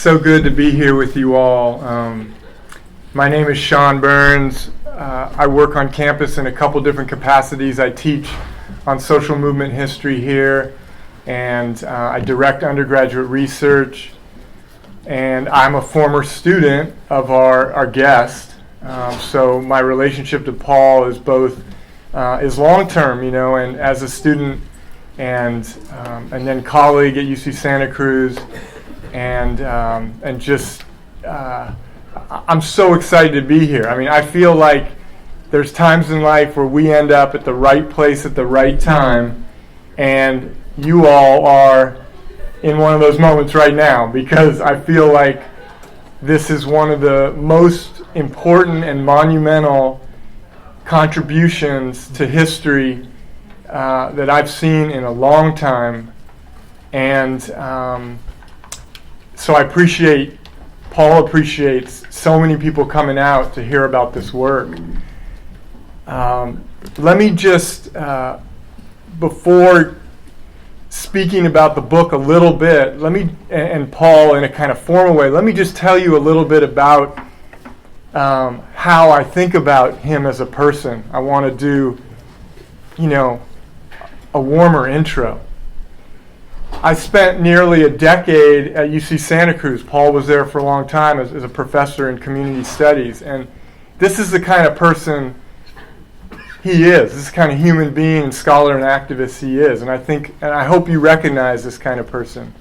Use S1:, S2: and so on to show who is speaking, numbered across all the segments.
S1: so good to be here with you all. My name is Sean Burns. I work on campus in a couple different capacities. I teach on social movement history here, and I direct undergraduate research. And I'm a former student of our guest. So my relationship to Paul is both is long-term, and as a student and then colleague at UC Santa Cruz, and just I'm so excited to be here. I mean, I feel like there's times in life where we end up at the right place at the right time, and you all are in one of those moments right now, because I feel like this is one of the most important and monumental contributions to history that I've seen in a long time. And so Paul appreciates so many people coming out to hear about this work. Let me just, before speaking about the book a little bit, and Paul in a kind of formal way, let me just tell you a little bit about how I think about him as a person. I want to do, a warmer intro. I spent nearly a decade at UC Santa Cruz. Paul was there for a long time as a professor in community studies. And this is the kind of person he is. This is the kind of human being and scholar and activist he is. And I hope you recognize this kind of person,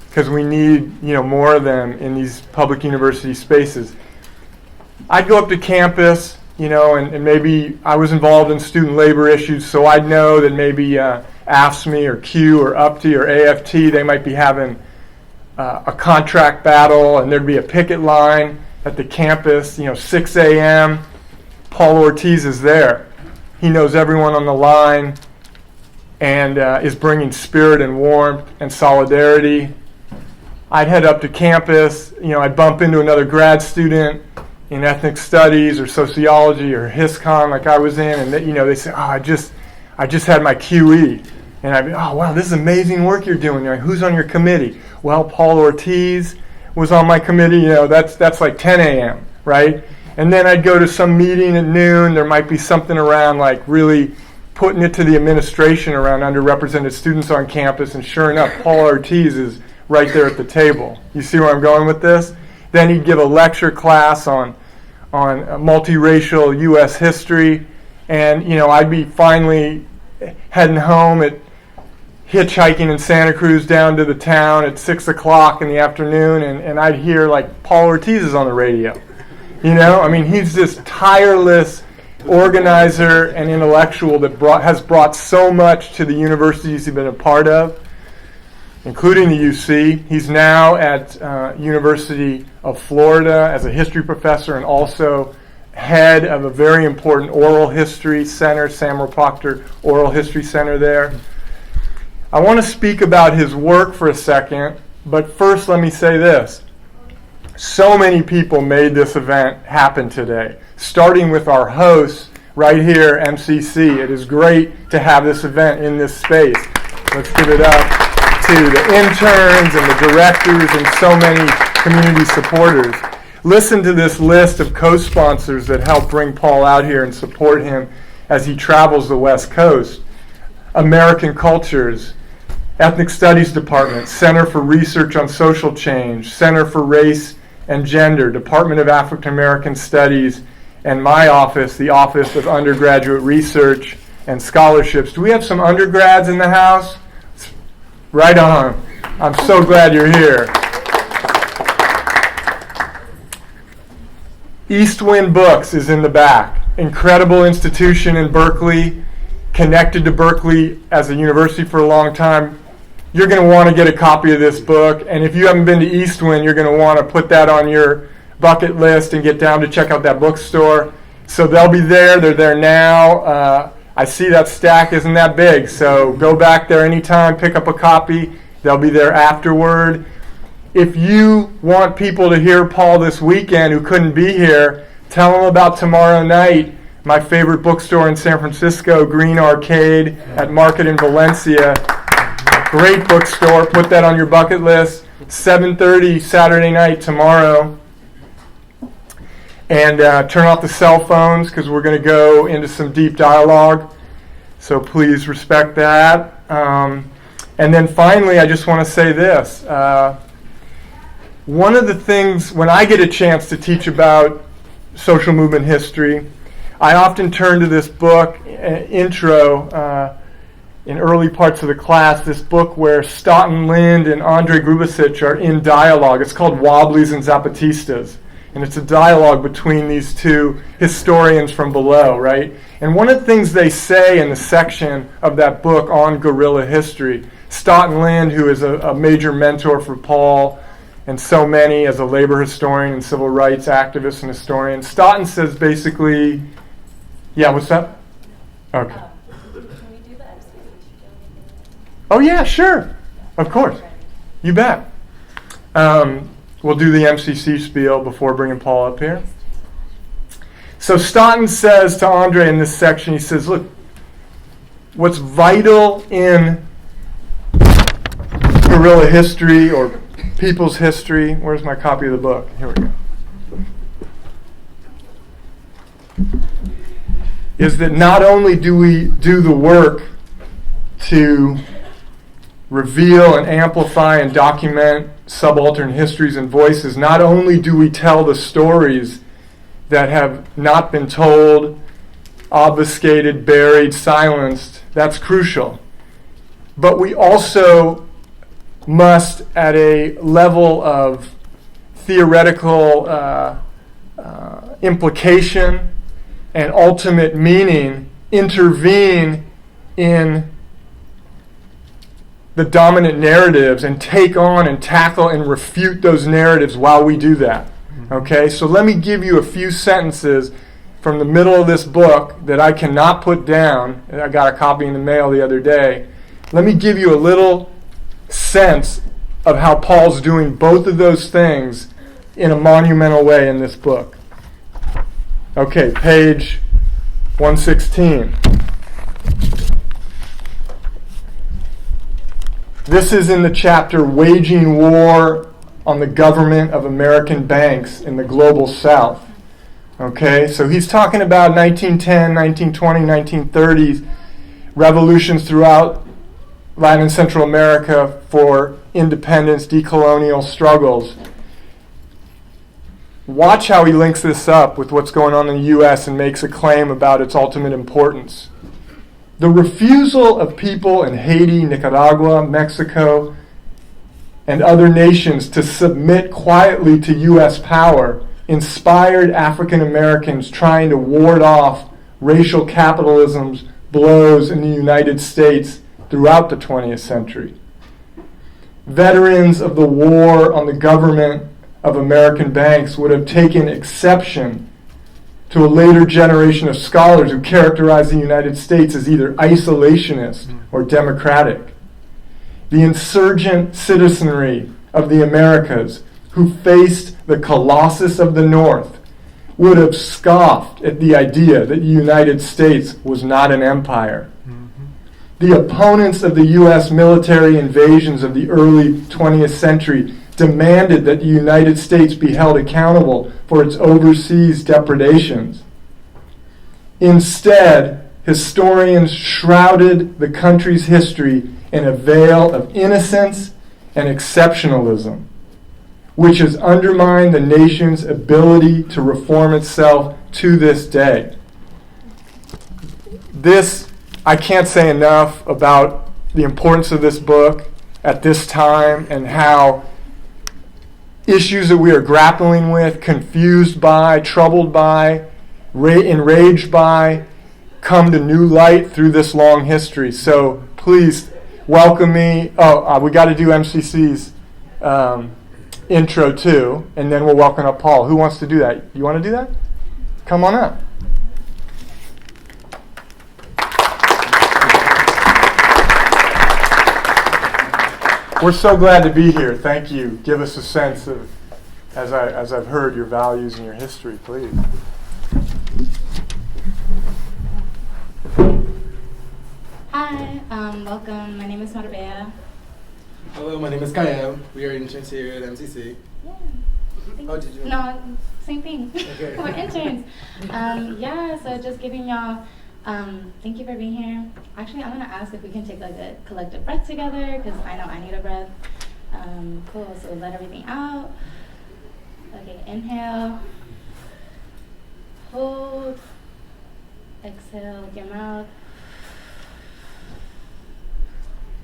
S1: because we need, more of them in these public university spaces. I'd go up to campus, and maybe I was involved in student labor issues, so I'd know that maybe AFSCME or Q or UPTE or AFT, they might be having a contract battle, and there'd be a picket line at the campus, 6 a.m. Paul Ortiz is there. He knows everyone on the line and is bringing spirit and warmth and solidarity. I'd head up to campus, I'd bump into another grad student in ethnic studies or sociology or HISCON like I was in, and they say, I just had my QE. And I'd be, oh, wow, this is amazing work you're doing. Like, who's on your committee? Well, Paul Ortiz was on my committee. That's like 10 a.m., right? And then I'd go to some meeting at noon. There might be something around like really putting it to the administration around underrepresented students on campus. And sure enough, Paul Ortiz is right there at the table. You see where I'm going with this? Then he'd give a lecture class on multiracial U.S. history. And, I'd be finally heading home hitchhiking in Santa Cruz down to the town at 6 o'clock in the afternoon, and I'd hear like Paul Ortiz is on the radio. He's this tireless organizer and intellectual that has brought so much to the universities he's been a part of, including the UC. He's now at University of Florida as a history professor and also head of a very important oral history center, Samuel Proctor Oral History Center there. I want to speak about his work for a second, but first let me say this. So many people made this event happen today, starting with our hosts right here, MCC. It is great to have this event in this space. Let's give it up to the interns and the directors and so many community supporters. Listen to this list of co-sponsors that help bring Paul out here and support him as he travels the West Coast. American Cultures, Ethnic Studies Department, Center for Research on Social Change, Center for Race and Gender, Department of African American Studies, and my office, the Office of Undergraduate Research and Scholarships. Do we have some undergrads in the house? Right on. I'm so glad you're here. Eastwind Books is in the back. Incredible institution in Berkeley, connected to Berkeley as a university for a long time. You're going to want to get a copy of this book, and if you haven't been to Eastwind, you're going to want to put that on your bucket list and get down to check out that bookstore. So they'll be there. They're there now. I see that stack isn't that big, so go back there anytime, pick up a copy. They'll be there afterward. If you want people to hear Paul this weekend who couldn't be here, tell them about tomorrow night, my favorite bookstore in San Francisco, Green Arcade at Market in Valencia. Great bookstore. Put that on your bucket list. 7:30 Saturday night tomorrow. And turn off the cell phones because we're going to go into some deep dialogue. So please respect that. And then finally, I just want to say this. One of the things, when I get a chance to teach about social movement history, I often turn to this book, Intro, in early parts of the class, this book where Stoughton Lind and Andre Grubasic are in dialogue. It's called Wobblies and Zapatistas. And it's a dialogue between these two historians from below, right? And one of the things they say in the section of that book on guerrilla history, Stoughton Lind, who is a major mentor for Paul and so many as a labor historian and civil rights activist and historian, Stoughton says basically, yeah, what's that? Okay.
S2: Can we do the MC?
S1: Oh, yeah, sure. Of course. You bet. We'll do the MCC spiel before bringing Paul up here. So Stoughton says to Andre in this section, he says, look, what's vital in guerrilla history or people's history, where's my copy of the book? Here we go. Is that not only do we do the work to reveal and amplify and document subaltern histories and voices, not only do we tell the stories that have not been told, obfuscated, buried, silenced, that's crucial, but we also must, at a level of theoretical implication and ultimate meaning, intervene in the dominant narratives and take on and tackle and refute those narratives while we do that. Okay, so let me give you a few sentences from the middle of this book that I cannot put down. I got a copy in the mail the other day. Let me give you a little sense of how Paul's doing both of those things in a monumental way in this book. Okay, page 116. This is in the chapter Waging War on the Government of American Banks in the Global South. Okay, so he's talking about 1910, 1920, 1930s revolutions throughout Latin and Central America for independence, decolonial struggles. Watch how he links this up with what's going on in the U.S. and makes a claim about its ultimate importance. The refusal of people in Haiti, Nicaragua, Mexico, and other nations to submit quietly to U.S. power inspired African Americans trying to ward off racial capitalism's blows in the United States throughout the 20th century. Veterans of the war on the government of American banks would have taken exception to a later generation of scholars who characterized the United States as either isolationist or democratic. The insurgent citizenry of the Americas, who faced the Colossus of the North, would have scoffed at the idea that the United States was not an empire. The opponents of the U.S. military invasions of the early 20th century demanded that the United States be held accountable for its overseas depredations. Instead, historians shrouded the country's history in a veil of innocence and exceptionalism, which has undermined the nation's ability to reform itself to this day. This, I can't say enough about the importance of this book at this time and how issues that we are grappling with, confused by, troubled by, enraged by, come to new light through this long history. So please welcome me. We got to do MCC's intro too, and then we'll welcome up Paul. Who wants to do that? You want to do that? Come on up. We're so glad to be here. Thank you. Give us a sense of, as I've heard, your values and your history, please.
S2: Hi, welcome. My name is Marbella.
S3: Hello, my name is Kayem. We are interns here at MCC.
S2: Yeah.
S3: Oh, did you?
S2: No, same thing.
S3: Okay.
S2: We're interns. Yeah, so just giving y'all, thank you for being here. Actually, I'm gonna ask if we can take like a collective breath together, because I know I need a breath. Cool, so let everything out. Okay, inhale. Hold. Exhale with your mouth.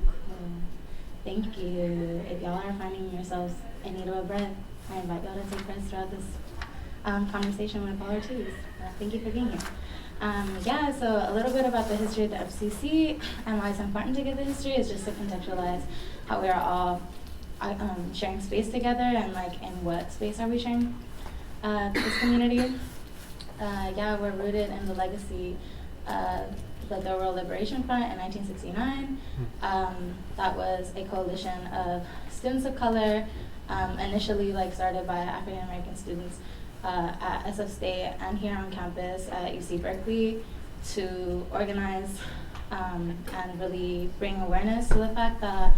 S2: Cool. Thank you. If y'all are finding yourselves in need of a breath, I invite y'all to take breaths throughout this conversation with Paul Ortiz. Thank you for being here. Yeah, so a little bit about the history of the FCC and why it's important to get the history is just to contextualize how we are all sharing space together and like in what space are we sharing this community. Yeah, we're rooted in the legacy of the Rural Liberation Front in 1969. That was a coalition of students of color, initially like started by African American students at SF State and here on campus at UC Berkeley to organize and really bring awareness to the fact that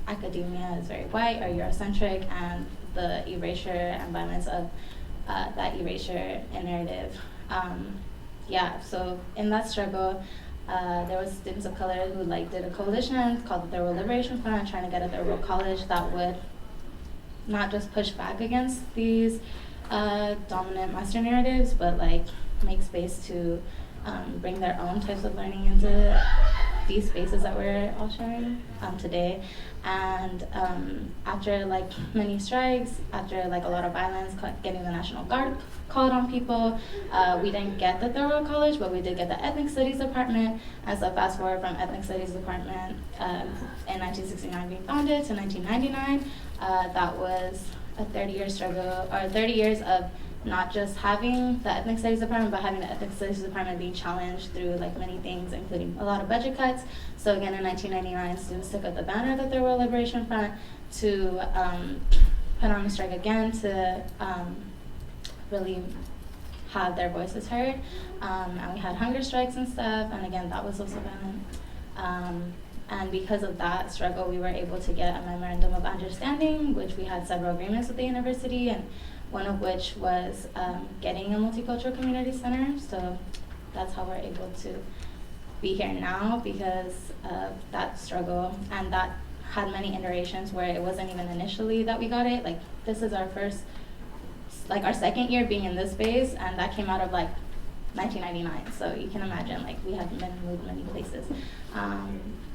S2: academia is very white or Eurocentric, and the erasure and violence of that erasure narrative. Yeah, so in that struggle, there was students of color who like did a coalition called the Rural Liberation Front, trying to get at the rural college that would not just push back against these dominant Western narratives, but like make space to bring their own types of learning into these spaces that we're all sharing today. And after like many strikes, after like a lot of violence, getting the National Guard called on people, we didn't get the Rural College, but we did get the Ethnic Studies Department. And so fast forward from Ethnic Studies Department in 1969 being founded to 1999, that was a 30-year struggle, or 30 years of not just having the Ethnic Studies Department, but having the Ethnic Studies Department being challenged through like many things, including a lot of budget cuts. So again, in 1999, students took up the banner of the Rural Liberation Front to put on a strike again to really have their voices heard. And we had hunger strikes and stuff, and again, that was also violent. And because of that struggle, we were able to get a memorandum of understanding, which we had several agreements with the university, and one of which was getting a multicultural community center. So that's how we're able to be here now, because of that struggle. And that had many iterations where it wasn't even initially that we got it. Like, this is our first, like our second year being in this space, and that came out of like 1999. So you can imagine, like, we haven't been moved many places.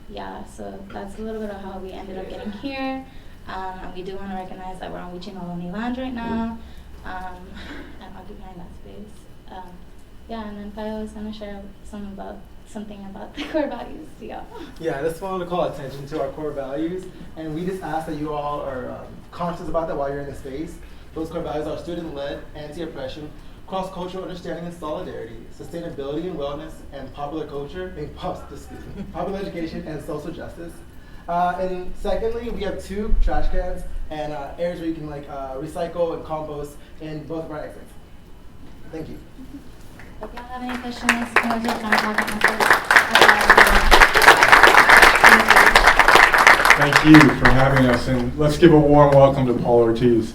S2: Yeah, so that's a little bit of how we ended up getting here. And we do want to recognize that we're on Wichimaloni land right now, and occupying that space. Yeah, and then Kyle is going to share something about the core values to y'all.
S3: Yeah, I just wanted to call attention to our core values, and we just ask that you all are conscious about that while you're in the space. Those core values are student-led, anti-oppression, cross-cultural understanding and solidarity, sustainability and wellness, and popular culture, popular education, and social justice. And secondly, we have 2 trash cans and areas where you can like recycle and compost in both of our exits. Thank you.
S2: If y'all have any questions, we'll just
S1: Thank you for having us, and let's give a warm welcome to Paul Ortiz.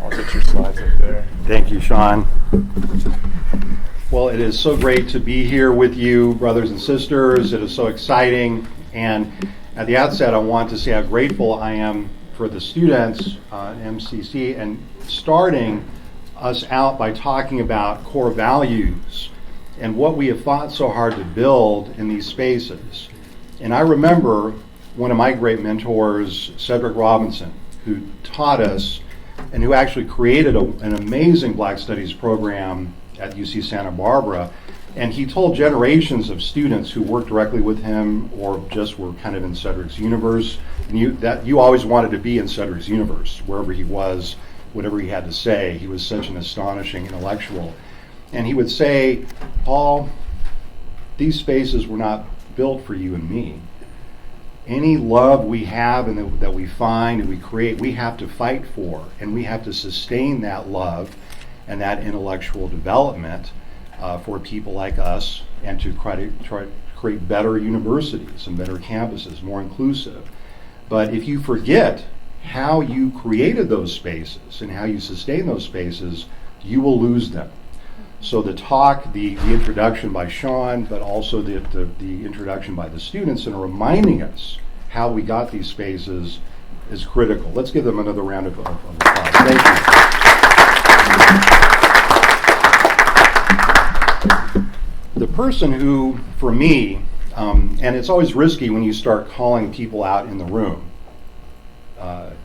S1: I'll get your slides up there.
S4: Thank you, Sean. Well, it is so great to be here with you, brothers and sisters. It is so exciting. And at the outset, I want to say how grateful I am for the students at MCC and starting us out by talking about core values and what we have fought so hard to build in these spaces. And I remember one of my great mentors, Cedric Robinson, who taught us and who actually created an amazing Black Studies program at UC Santa Barbara. And he told generations of students who worked directly with him or just were kind of in Cedric's universe, and you always wanted to be in Cedric's universe, wherever he was, whatever he had to say. He was such an astonishing intellectual. And he would say, Paul, these spaces were not built for you and me. Any love we have and that we find and we create, we have to fight for, and we have to sustain that love and that intellectual development for people like us, and to try to create better universities and better campuses, more inclusive. But if you forget how you created those spaces and how you sustain those spaces, you will lose them. So the talk, the introduction by Sean, but also the introduction by the students and reminding us how we got these spaces is critical. Let's give them another round of applause. Thank you. The person who, for me, and it's always risky when you start calling people out in the room,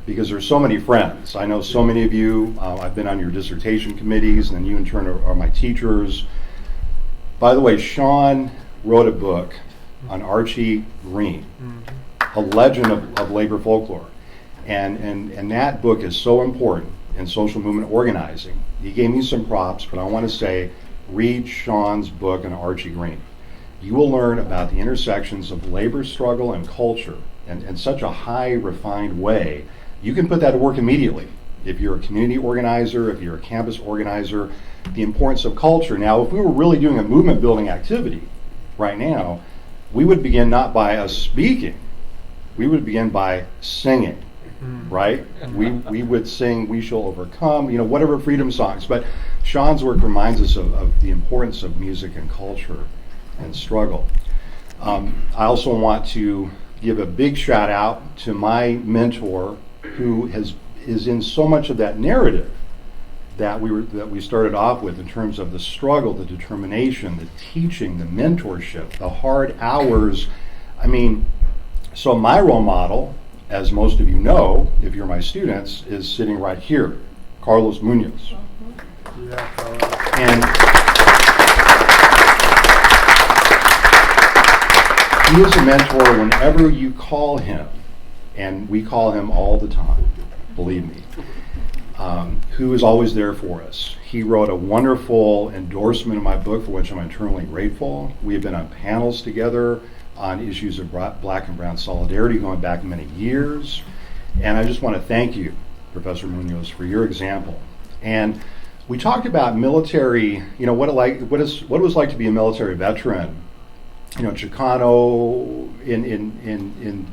S4: because there's so many friends. I know so many of you. I've been on your dissertation committees, and then you in turn are my teachers. By the way, Sean wrote a book on Archie Green, a legend of labor folklore. And that book is so important in social movement organizing. He gave me some props, but I want to say, read Sean's book on Archie Green. You will learn about the intersections of labor struggle and culture in such a high, refined way. You can put that to work immediately. If you're a community organizer, if you're a campus organizer, the importance of culture. Now, if we were really doing a movement building activity right now, we would begin not by us speaking, we would begin by singing, right? We would sing "We Shall Overcome," whatever freedom songs. But Sean's work reminds us of the importance of music and culture and struggle. I also want to give a big shout out to my mentor, who is in so much of that narrative that we started off with, in terms of the struggle, the determination, the teaching, the mentorship, the hard hours. So my role model, as most of you know, if you're my students, is sitting right here, Carlos Munoz. And he is a mentor whenever you call him, and we call him all the time, believe me, who is always there for us. He wrote a wonderful endorsement of my book, for which I'm eternally grateful. We have been on panels together on issues of Black and Brown solidarity going back many years. And I just want to thank you, Professor Munoz, for your example. And we talked about military, what it was like to be a military veteran. Chicano in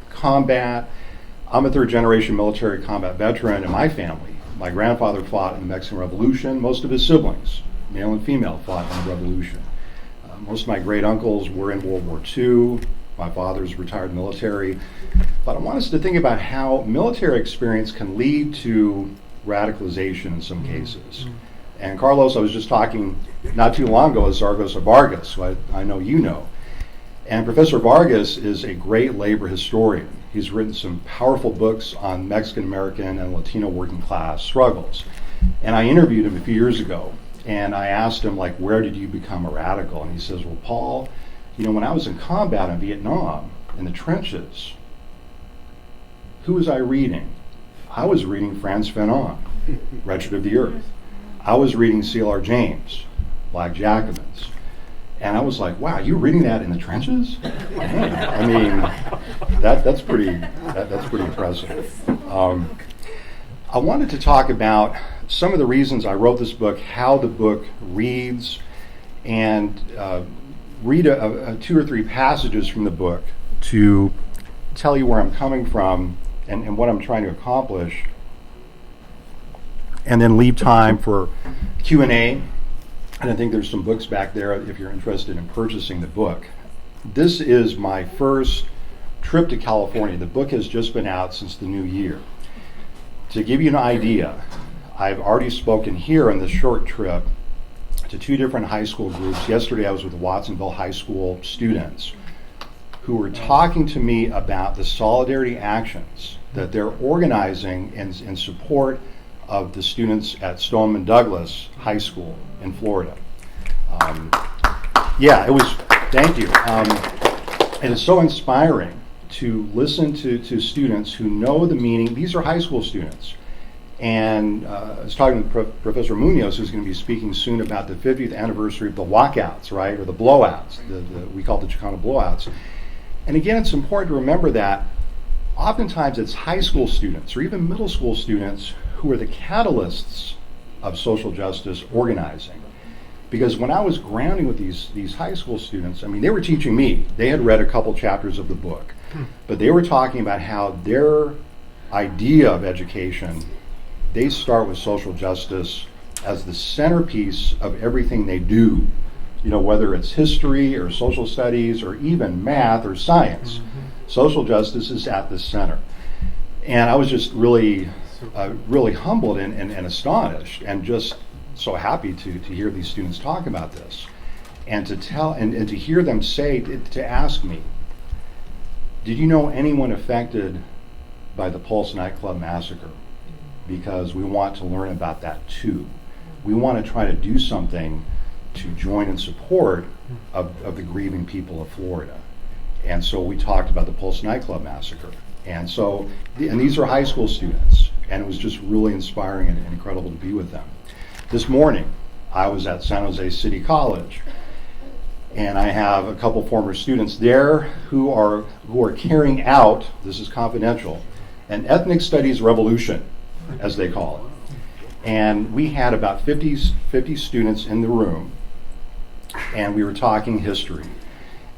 S4: combat. I'm a third generation military combat veteran in my family. My grandfather fought in the Mexican Revolution. Most of his siblings, male and female, fought in the Revolution. Most of my great uncles were in World War II. My father's retired military. But I want us to think about how military experience can lead to radicalization in some cases. And Carlos, I was just talking not too long ago with Zaragoza Vargas, who I know you know. And Professor Vargas is a great labor historian. He's written some powerful books on Mexican American and Latino working class struggles. And I interviewed him a few years ago, and I asked him, where did you become a radical? And he says, well, Paul, when I was in combat in Vietnam, in the trenches, who was I reading? I was reading Frantz Fanon, Wretched of the Earth. I was reading C.L.R. James, Black Jacobins. And I was like, wow, you're reading that in the trenches? Man, that's pretty impressive. I wanted to talk about some of the reasons I wrote this book, how the book reads, and read two or three passages from the book to tell you where I'm coming from and what I'm trying to accomplish, and then leave time for Q&A. And I think there's some books back there if you're interested in purchasing the book. This is my first trip to California. The book has just been out since the new year. To give you an idea, I've already spoken here on this short trip to two different high school groups. Yesterday I was with the Watsonville High School students who were talking to me about the solidarity actions that they're organizing in support of the students at Stoneman Douglas High School in Florida. Thank you. It is so inspiring to listen to students who know the meaning. These are high school students. And I was talking with Professor Munoz, who's going to be speaking soon about the 50th anniversary of the walkouts, right, or the blowouts. We call it the Chicano blowouts. And again, it's important to remember that oftentimes it's high school students or even middle school students who are the catalysts of social justice organizing. Because when I was grounding with these high school students, I mean, they were teaching me. They had read a couple chapters of the book, but they were talking about how their idea of education, they start with social justice as the centerpiece of everything they do. You know, whether it's history or social studies or even math or science, social justice is at the center. And I was just really humbled and astonished, and just so happy to hear these students talk about this, and to tell and to hear them say, to ask me, did you know anyone affected by the Pulse nightclub massacre? Because we want to learn about that too. We want to try to do something to join in support of the grieving people of Florida. And so we talked about the Pulse nightclub massacre. And so, and these are high school students, and it was just really inspiring and incredible to be with them. This morning, I was at San Jose City College, and I have a couple former students there who are carrying out, this is confidential, an ethnic studies revolution, as they call it. And we had about 50 students in the room, and we were talking history.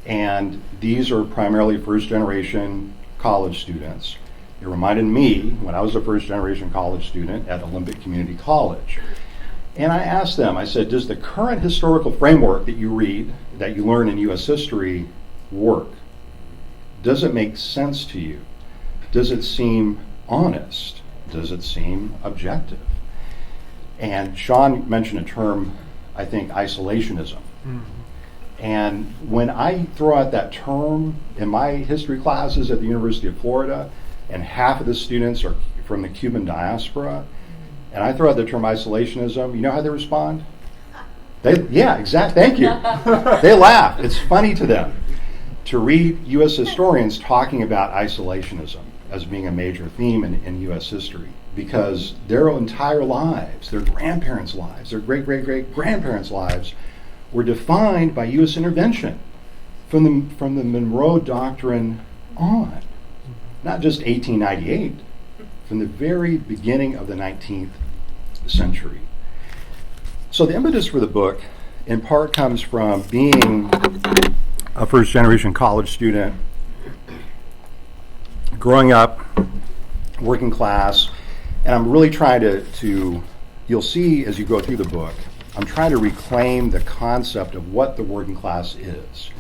S4: And these are primarily first-generation college students. It reminded me when I was a first-generation college student at Olympic Community College. And I asked them, I said, does the current historical framework that you read, that you learn in U.S. history, work? Does it make sense to you? Does it seem honest? Does it seem objective? And Sean mentioned a term, I think, isolationism. And when I throw out that term in my history classes at the University of Florida, and half of the students are from the Cuban diaspora, and I throw out the term isolationism, you know how they respond? Yeah, exactly. Thank you. They laugh. It's funny to them to read U.S. historians talking about isolationism as being a major theme in U.S. history, because their entire lives, their grandparents' lives, their great-great-great-grandparents' lives were defined by U.S. intervention from the Monroe Doctrine on. Not just 1898, from the very beginning of the 19th century. So the impetus for the book, in part, comes from being a first-generation college student, growing up, working class, and I'm really trying to you'll see as you go through the book, I'm trying to reclaim the concept of what the working class is.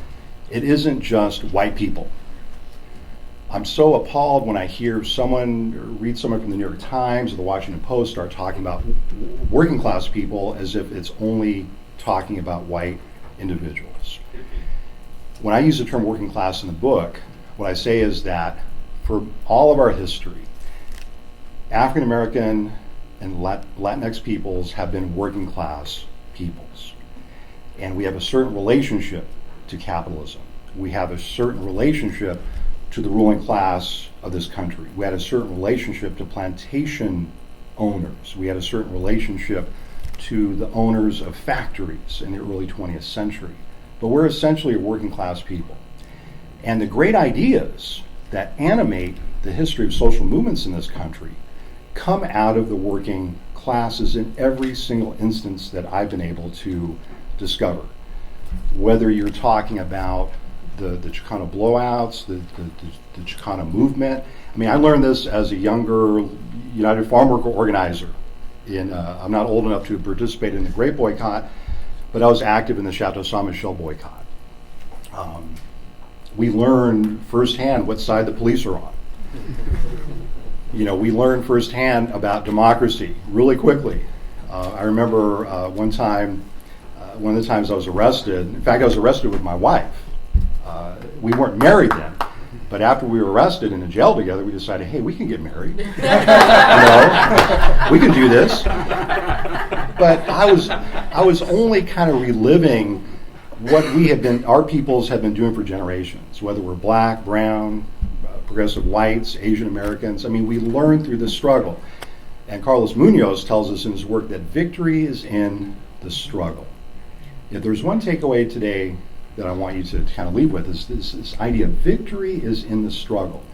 S4: It isn't just white people. I'm so appalled when I hear read someone from the New York Times or the Washington Post start talking about working class people as if it's only talking about white individuals. When I use the term working class in the book, what I say is that for all of our history, African American and Latinx peoples have been working class peoples. And we have a certain relationship to capitalism. We have a certain relationship to the ruling class of this country. We had a certain relationship to plantation owners. We had a certain relationship to the owners of factories in the early 20th century. But we're essentially a working class people. And the great ideas that animate the history of social movements in this country come out of the working classes in every single instance that I've been able to discover. Whether you're talking about the Chicano blowouts, the Chicano movement. I mean, I learned this as a younger United Farm Worker organizer. I'm not old enough to have participated in the Great Boycott, but I was active in the Chateau Saint Michel boycott. We learned firsthand what side the police are on. We learned firsthand about democracy really quickly. I remember one of the times I was arrested. In fact, I was arrested with my wife. We weren't married then, but after we were arrested in the jail together, we decided, hey, we can get married. We can do this. But I was only kind of reliving what our peoples have been doing for generations, whether we're black, brown, progressive whites, Asian Americans. I mean, we learned through the struggle. And Carlos Munoz tells us in his work that victory is in the struggle. If there's one takeaway today that I want you to kind of leave with, is this idea of victory is in the struggle.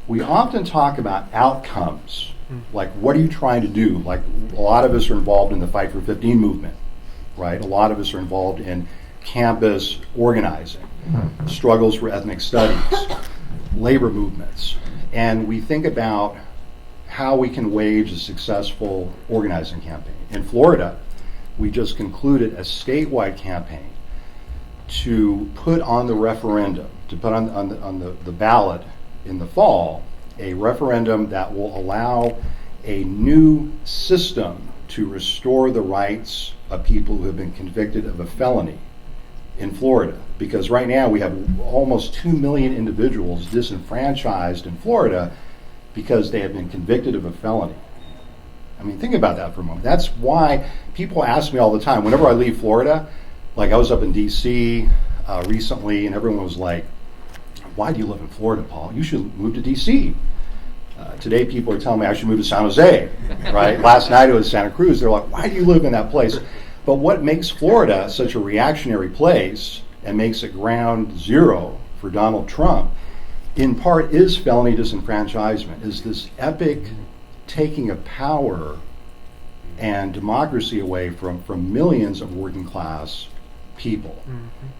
S4: We often talk about outcomes, like what are you trying to do? Like a lot of us are involved in the Fight for 15 movement, right? A lot of us are involved in campus organizing, struggles for ethnic studies, labor movements, and we think about how we can wage a successful organizing campaign. In Florida, we just concluded a statewide campaign to put on the referendum, to put on the ballot in the fall, a referendum that will allow a new system to restore the rights of people who have been convicted of a felony in Florida. Because right now we have almost 2 million individuals disenfranchised in Florida because they have been convicted of a felony. I mean, think about that for a moment. That's why people ask me all the time, whenever I leave Florida, like I was up in D.C. Recently, and everyone was like, why do you live in Florida, Paul? You should move to D.C. Today people are telling me I should move to San Jose, right? Last night it was Santa Cruz. They're like, why do you live in that place? But what makes Florida such a reactionary place and makes it ground zero for Donald Trump, in part, is felony disenfranchisement, is this epic taking of power and democracy away from millions of working class people.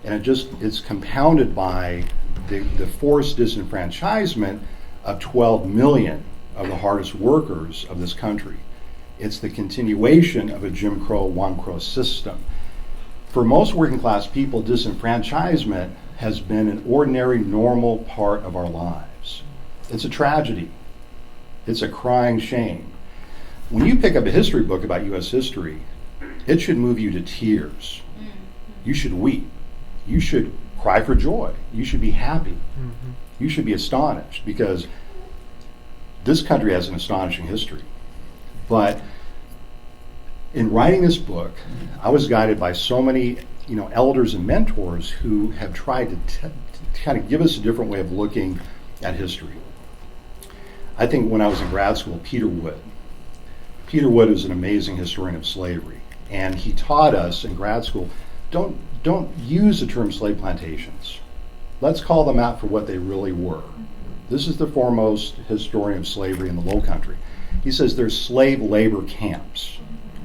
S4: And it's compounded by the forced disenfranchisement of 12 million of the hardest workers of this country. It's the continuation of a Jim Crow, One Crow system. For most working class people, disenfranchisement has been an ordinary, normal part of our lives. It's a tragedy. It's a crying shame. When you pick up a history book about U.S. history, it should move you to tears. You should weep. You should cry for joy. You should be happy. You should be astonished, because this country has an astonishing history. But in writing this book, I was guided by so many, elders and mentors who have tried to kind of give us a different way of looking at history. I think when I was in grad school, Peter Wood is an amazing historian of slavery, and he taught us in grad school, don't use the term slave plantations. Let's call them out for what they really were. This is the foremost historian of slavery in the Low Country. He says there's slave labor camps.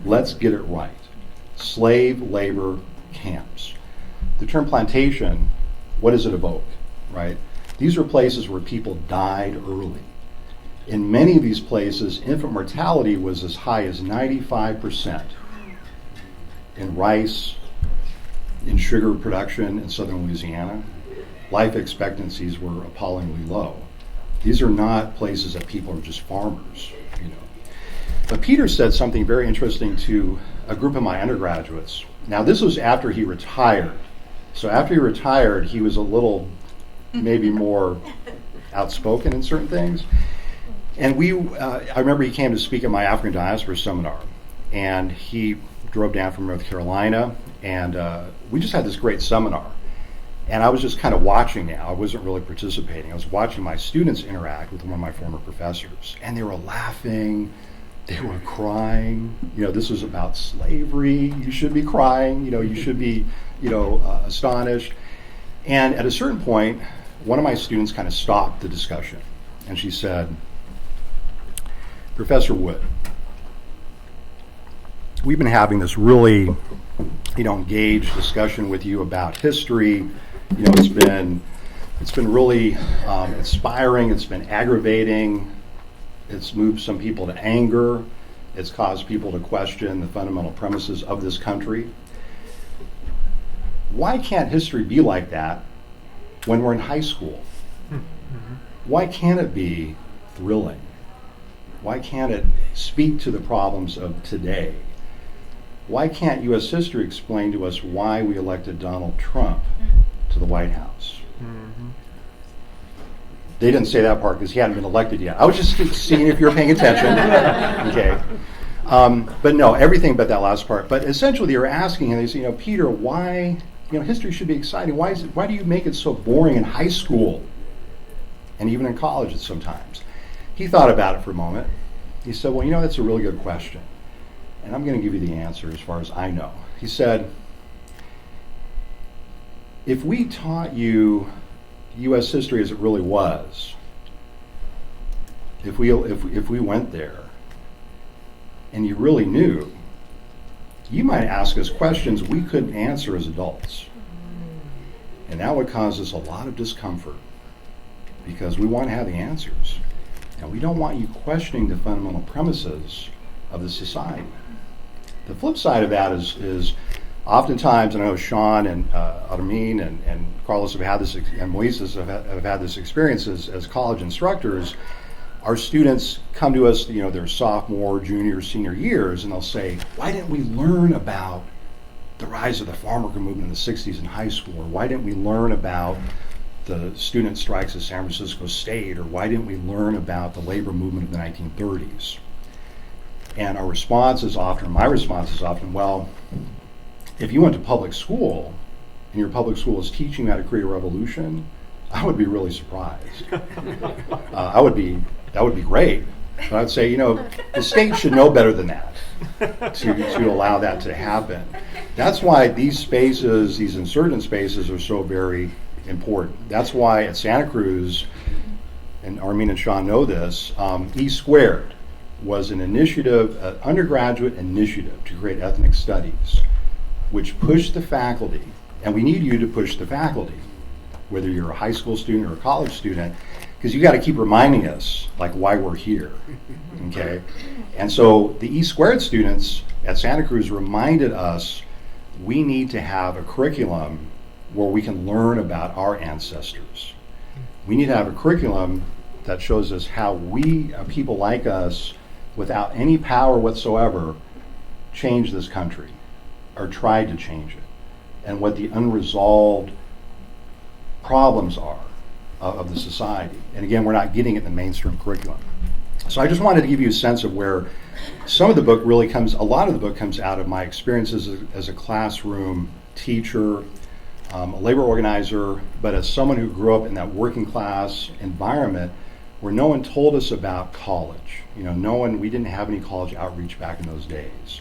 S4: Let's get it right. Slave labor camps. The term plantation, what does it evoke, right? These are places where people died early. In many of these places, infant mortality was as high as 95%. In rice, in sugar production in southern Louisiana, life expectancies were appallingly low. These are not places that people are just farmers, But Peter said something very interesting to a group of my undergraduates. Now, this was after he retired. So after he retired, he was a little maybe more outspoken in certain things. And I remember he came to speak at my African Diaspora seminar, and he drove down from North Carolina, and we just had this great seminar. And I was just kind of watching now. I wasn't really participating. I was watching my students interact with one of my former professors, and they were laughing. They were crying. This was about slavery. You should be crying. You should be, astonished. And at a certain point, one of my students kind of stopped the discussion, and she said, Professor Wood, we've been having this really, engaged discussion with you about history. It's been really inspiring. It's been aggravating. It's moved some people to anger. It's caused people to question the fundamental premises of this country. Why can't history be like that when we're in high school? Why can't it be thrilling? Why can't it speak to the problems of today? Why can't U.S. history explain to us why we elected Donald Trump to the White House? They didn't say that part because he hadn't been elected yet. I was just seeing if you were paying attention. Okay. But no, everything but that last part. But essentially they were asking him, they said, Peter, why, history should be exciting. Why do you make it so boring in high school? And even in college sometimes. He thought about it for a moment. He said, well, that's a really good question. And I'm going to give you the answer as far as I know. He said, if we taught you U.S. history as it really was, if we went there, and you really knew you might ask us questions we couldn't answer as adults. And that would cause us a lot of discomfort because we want to have the answers. And we don't want you questioning the fundamental premises of the society. The flip side of that is oftentimes, and I know Sean and Armin and Carlos have had this, and Moises have had this experience as college instructors. Our students come to us, their sophomore, junior, senior years, and they'll say, why didn't we learn about the rise of the farm worker movement in the 60s in high school? Or why didn't we learn about the student strikes at San Francisco State? Or why didn't we learn about the labor movement of the 1930s? And my response is often, well, if you went to public school and your public school is teaching you how to create a revolution, I would be really surprised. That would be great. But I'd say, the state should know better than that to allow that to happen. That's why these spaces, these insurgent spaces, are so very important. That's why at Santa Cruz, and Armin and Sean know this, E Squared was an initiative, an undergraduate initiative to create ethnic studies, which pushed the faculty, and we need you to push the faculty, whether you're a high school student or a college student, because you got to keep reminding us why we're here, okay? And so the E Squared students at Santa Cruz reminded us we need to have a curriculum where we can learn about our ancestors. We need to have a curriculum that shows us how we, people like us, without any power whatsoever, change this country, or tried to change it, and what the unresolved problems are of the society. And again, we're not getting it in the mainstream curriculum. So I just wanted to give you a sense of where some of the book really comes, a lot of the book comes out of my experiences as a classroom teacher, a labor organizer, but as someone who grew up in that working class environment where no one told us about college. We didn't have any college outreach back in those days.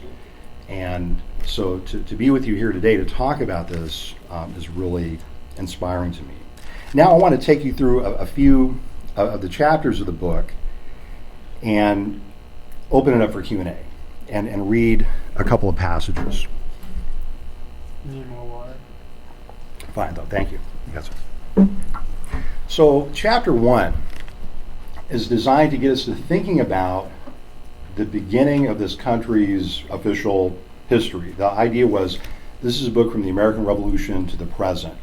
S4: And so to be with you here today to talk about this is really inspiring to me. Now I want to take you through a few of the chapters of the book and open it up for Q&A and read a couple of passages.
S1: Need more water?
S4: Fine, though. Thank you. You got some. So chapter 1 is designed to get us to thinking about the beginning of this country's official history. The idea was this is a book from the American Revolution to the present.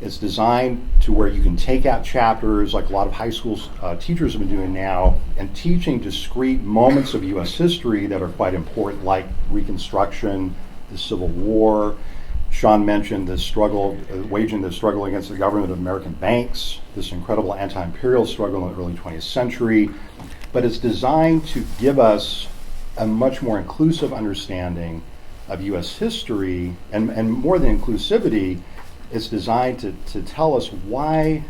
S4: It's designed to where you can take out chapters like a lot of high school teachers have been doing now and teaching discrete moments of U.S. history that are quite important, like Reconstruction, the Civil War. Sean mentioned the struggle, waging the struggle against the government of American banks, this incredible anti-imperial struggle in the early 20th century. But it's designed to give us a much more inclusive understanding of U.S. history, and more than inclusivity, it's designed to tell us why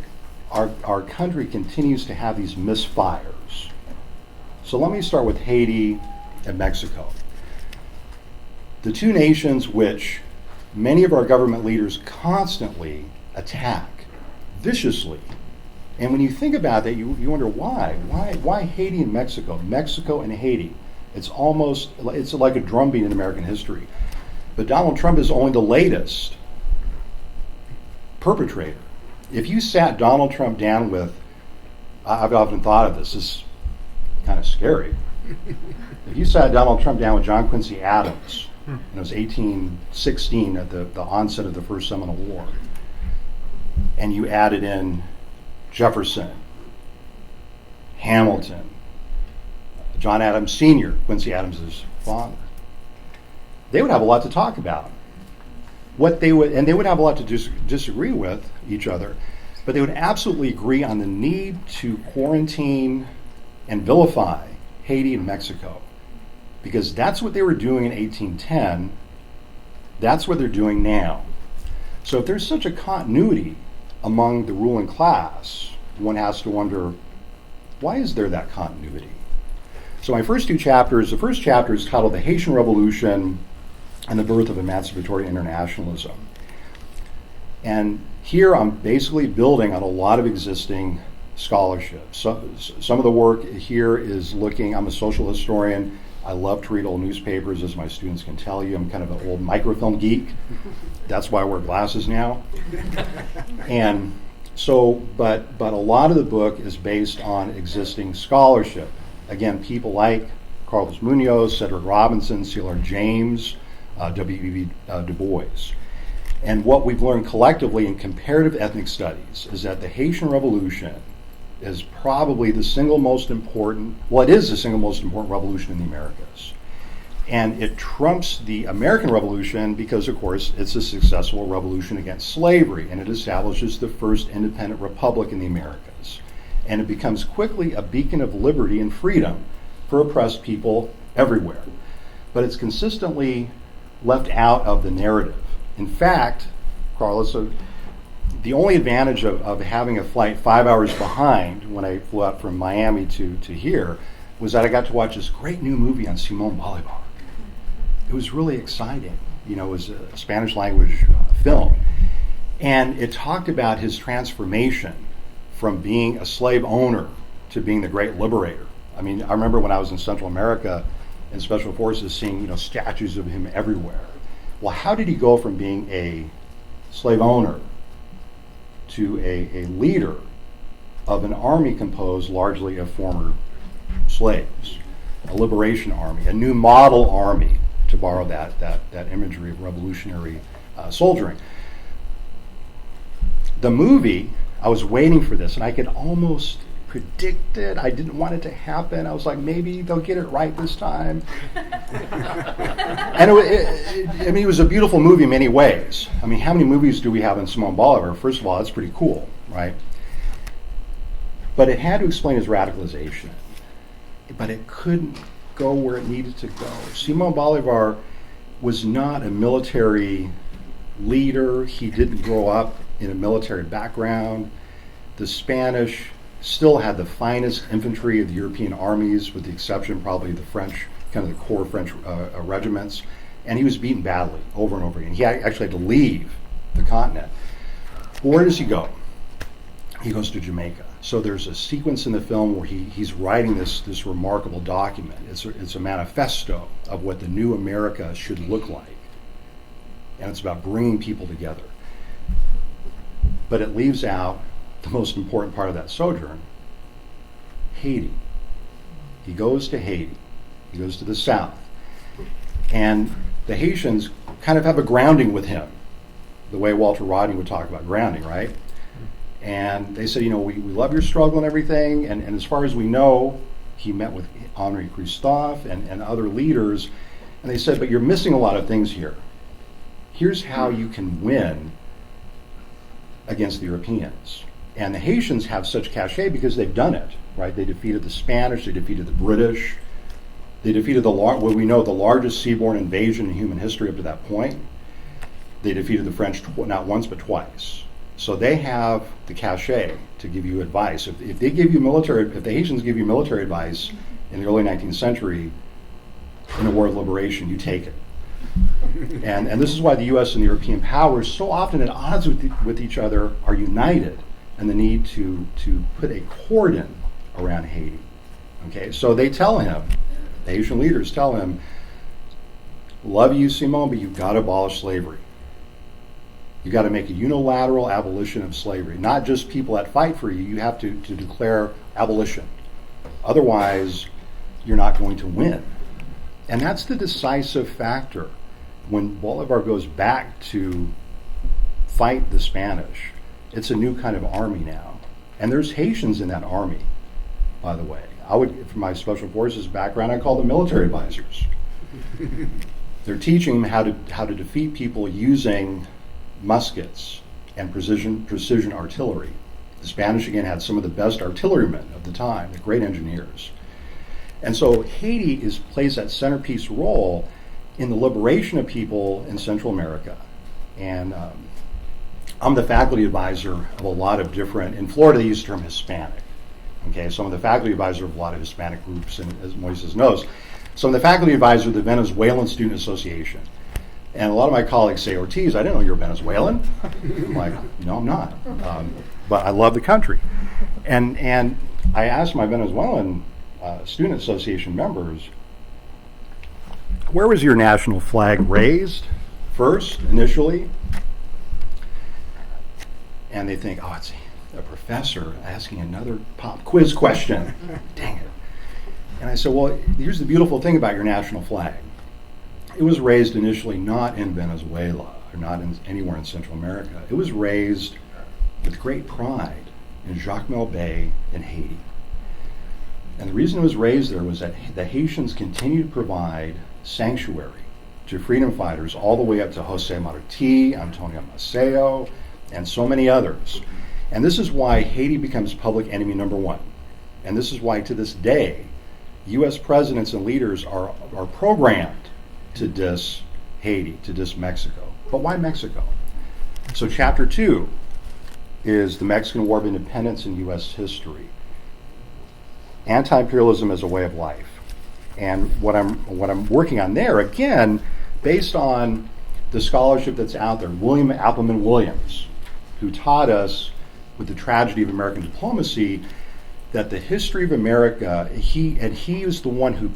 S4: our country continues to have these misfires. So let me start with Haiti and Mexico. The two nations which many of our government leaders constantly attack viciously. And when you think about that, you wonder why? Why Haiti and Mexico? Mexico and Haiti. It's like a drumbeat in American history. But Donald Trump is only the latest perpetrator. If you sat Donald Trump down with, I've often thought of this is kind of scary. If you sat Donald Trump down with John Quincy Adams, and it was 1816 at the onset of the First Seminole War, and you added in Jefferson, Hamilton, John Adams Sr., Quincy Adams' father, they would have a lot to talk about. They would have a lot to disagree with each other, but they would absolutely agree on the need to quarantine and vilify Haiti and Mexico, because that's what they were doing in 1810. That's what they're doing now. So if there's such a continuity among the ruling class, one has to wonder, why is there that continuity? So my first two chapters, the first chapter is titled The Haitian Revolution and the Birth of Emancipatory Internationalism. And here I'm basically building on a lot of existing scholarship. Some of the work here is looking, I'm a social historian. I love to read old newspapers, as my students can tell you. I'm kind of an old microfilm geek. That's why I wear glasses now. And so, but a lot of the book is based on existing scholarship. Again, people like Carlos Munoz, Cedric Robinson, C.L.R. James, W.E.B. Du Bois. And what we've learned collectively in comparative ethnic studies is that the Haitian Revolution is probably the single most important, well, it is the single most important revolution in the Americas. And it trumps the American Revolution because, of course, it's a successful revolution against slavery, and it establishes the first independent republic in the Americas. And it becomes quickly a beacon of liberty and freedom for oppressed people everywhere. But it's consistently left out of the narrative. In fact, Carlos, the only advantage of having a flight 5 hours behind when I flew out from Miami to here was that I got to watch this great new movie on Simón Bolívar. It was really exciting. You know, it was a Spanish language film. And it talked about his transformation from being a slave owner to being the great liberator. I mean, I remember when I was in Central America in Special Forces seeing, you know, statues of him everywhere. Well, how did he go from being a slave owner to a leader of an army composed largely of former slaves, a liberation army, a new model army, to borrow that imagery of revolutionary soldiering? The movie, I was waiting for this, and I could almost predict it. I didn't want it to happen. I was like, maybe they'll get it right this time. And it was a beautiful movie in many ways. I mean, how many movies do we have in Simón Bolívar? First of all, that's pretty cool, right? But it had to explain his radicalization. But it couldn't go where it needed to go. Simón Bolívar was not a military leader. He didn't grow up in a military background. The Spanish still had the finest infantry of the European armies, with the exception probably of the French, kind of the core French regiments. And he was beaten badly over and over again. He actually had to leave the continent. Well, where does he go? He goes to Jamaica. So there's a sequence in the film where he's writing this remarkable document. It's a manifesto of what the new America should look like. And it's about bringing people together. But it leaves out the most important part of that sojourn, Haiti. He goes to Haiti. He goes to the south. And the Haitians kind of have a grounding with him, the way Walter Rodney would talk about grounding, right? And they said, you know, we love your struggle and everything. And as far as we know, he met with Henri Christophe and other leaders. And they said, but you're missing a lot of things here. Here's how you can win against the Europeans. And the Haitians have such cachet because they've done it, right? They defeated the Spanish, they defeated the British, they defeated what we know the largest seaborne invasion in human history up to that point. They defeated the French not once but twice. So they have the cachet to give you advice. If they give you if the Haitians give you military advice in the early 19th century in a war of liberation, you take it. And this is why the U.S. and the European powers, so often at odds with each other, are united in the need to put a cordon around Haiti. Okay, so they tell him, the Haitian leaders tell him, love you, Simón, but you've got to abolish slavery. You've got to make a unilateral abolition of slavery. Not just people that fight for you, you have to declare abolition. Otherwise, you're not going to win. And that's the decisive factor. When Bolivar goes back to fight the Spanish, it's a new kind of army now. And there's Haitians in that army, by the way. From my special forces background, I call them military advisors. They're teaching them how to defeat people using muskets and precision artillery. The Spanish, again, had some of the best artillerymen of the time, the great engineers. And so Haiti plays that centerpiece role in the liberation of people in Central America. And I'm the faculty advisor of a lot of different, in Florida they use the term Hispanic. Okay, so I'm the faculty advisor of a lot of Hispanic groups, and as Moises knows, so I'm the faculty advisor of the Venezuelan Student Association. And a lot of my colleagues say, Ortiz, I didn't know you were Venezuelan. I'm like, no, I'm not. But I love the country. And I asked my Venezuelan Student Association members, where was your national flag raised first, initially? And they think, oh, it's a professor asking another pop quiz question. Dang it. And I said, well, here's the beautiful thing about your national flag. It was raised initially not in Venezuela or not anywhere in Central America. It was raised with great pride in Jacmel Bay in Haiti. And the reason it was raised there was that the Haitians continued to provide sanctuary to freedom fighters all the way up to Jose Marti, Antonio Maceo, and so many others. And this is why Haiti becomes public enemy number one. And this is why to this day, U.S. presidents and leaders are programmed to diss Haiti, to diss Mexico. But why Mexico? So chapter 2 is the Mexican War of Independence in U.S. history. Anti-imperialism as a way of life. And what I'm working on there, again, based on the scholarship that's out there, William Appleman Williams, who taught us with the tragedy of American diplomacy that the history of America, he is the one who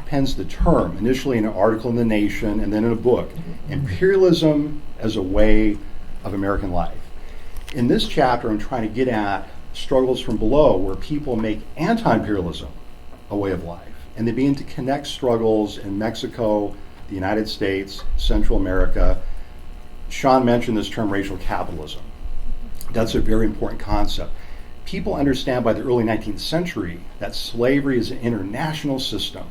S4: pens the term, initially in an article in The Nation and then in a book, imperialism as a way of American life. In this chapter, I'm trying to get at struggles from below where people make anti-imperialism a way of life. And they begin to connect struggles in Mexico, the United States, Central America. Sean mentioned this term, racial capitalism. That's a very important concept. People understand by the early 19th century that slavery is an international system.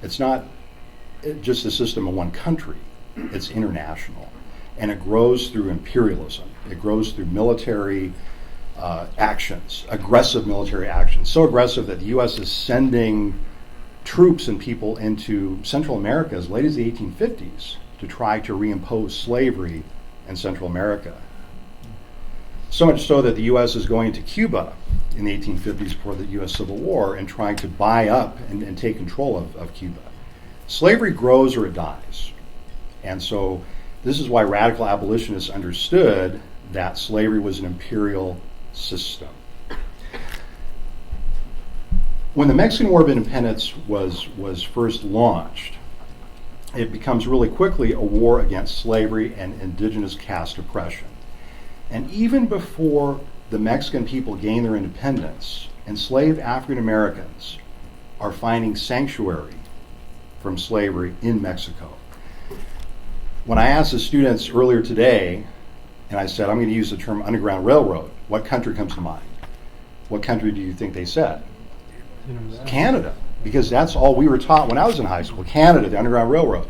S4: It's not just a system of one country. It's international. And it grows through imperialism. It grows through military actions, aggressive military actions. So aggressive that the U.S. is sending troops and people into Central America as late as the 1850s to try to reimpose slavery in Central America. So much so that the U.S. is going to Cuba in the 1850s for the U.S. Civil War and trying to buy up and take control of Cuba. Slavery grows or it dies. And so this is why radical abolitionists understood that slavery was an imperial system. When the Mexican War of Independence was first launched, it becomes really quickly a war against slavery and indigenous caste oppression. And even before the Mexican people gain their independence, enslaved African Americans are finding sanctuary from slavery in Mexico. When I asked the students earlier today, and I said, I'm going to use the term Underground Railroad, what country comes to mind? What country do you think they said? Canada, because that's all we were taught when I was in high school, Canada, the Underground Railroad.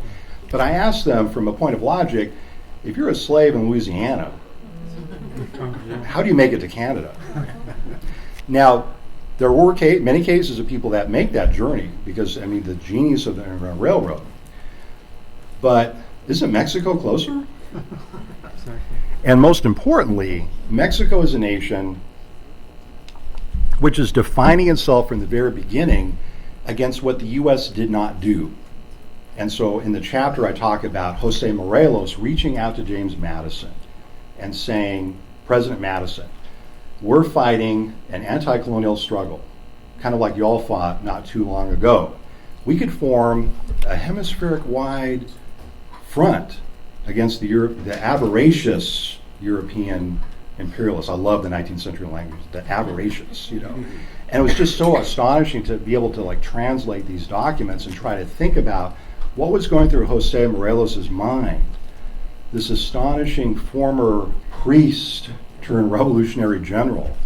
S4: But I asked them from a point of logic, if you're a slave in Louisiana, how do you make it to Canada? Now, there were many cases of people that make that journey because, I mean, the genius of the Underground Railroad. But isn't Mexico closer? And most importantly, Mexico is a nation which is defining itself from the very beginning against what the U.S. did not do. And so in the chapter I talk about Jose Morelos reaching out to James Madison and saying, President Madison, we're fighting an anti-colonial struggle, kind of like y'all fought not too long ago. We could form a hemispheric-wide front against the avaricious European imperialists. I love the 19th century language, the avaricious, And it was just so astonishing to be able to translate these documents and try to think about what was going through Jose Morelos' mind. This astonishing former priest turned revolutionary general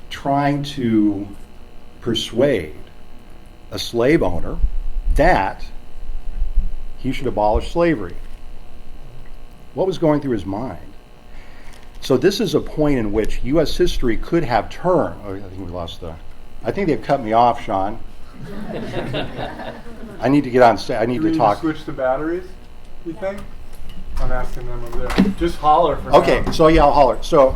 S4: trying to persuade a slave owner that he should abolish slavery. What was going through his mind? So this is a point in which U.S. history could have turned. Oh, I think we lost I think they've cut me off, Sean. I need to get on stage. I need to talk.
S1: Switch the batteries, you think? I'm asking them over there. Just holler for
S4: Okay,
S1: now.
S4: so yeah, I'll holler. So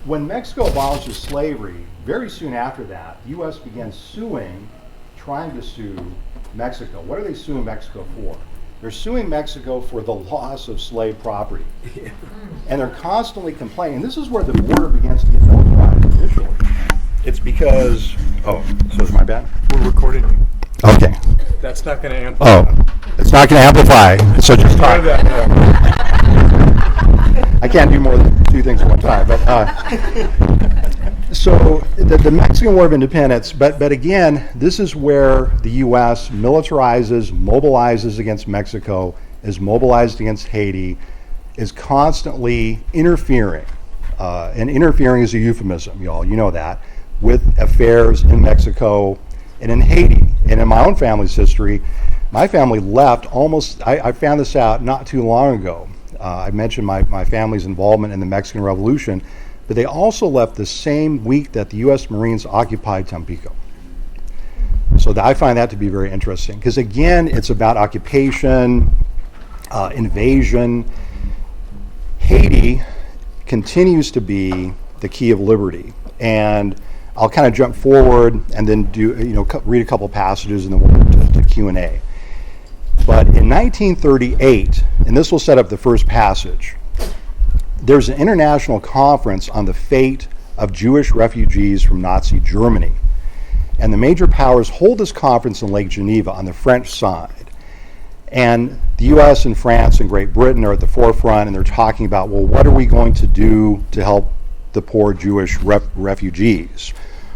S4: when Mexico abolishes slavery, very soon after that, the U.S. began suing trying to sue Mexico. What are they suing Mexico for? They're suing Mexico for the loss of slave property. And they're constantly complaining. This is where the border begins to get militarized initially. It's because, so is my bad?
S1: We're recording you.
S4: Okay.
S1: That's not going to amplify.
S4: Oh, it's not going to amplify, so just talk. I can't do more than two things at one time. But so the Mexican War of Independence, but again, this is where the U.S. militarizes, mobilizes against Mexico, is mobilized against Haiti, is constantly interfering, and interfering is a euphemism, y'all, you know that, with affairs in Mexico and in Haiti. And in my own family's history, my family left I found this out not too long ago. I mentioned my family's involvement in the Mexican Revolution, but they also left the same week that the U.S. Marines occupied Tampico. So I find that to be very interesting, because again, it's about occupation, invasion. Haiti continues to be the key of liberty, and I'll kind of jump forward and then read a couple passages and then we'll move to Q&A. But in 1938, and this will set up the first passage, there's an international conference on the fate of Jewish refugees from Nazi Germany. And the major powers hold this conference in Lake Geneva on the French side. And the U.S. and France and Great Britain are at the forefront, and they're talking about, well, what are we going to do to help the poor Jewish refugees?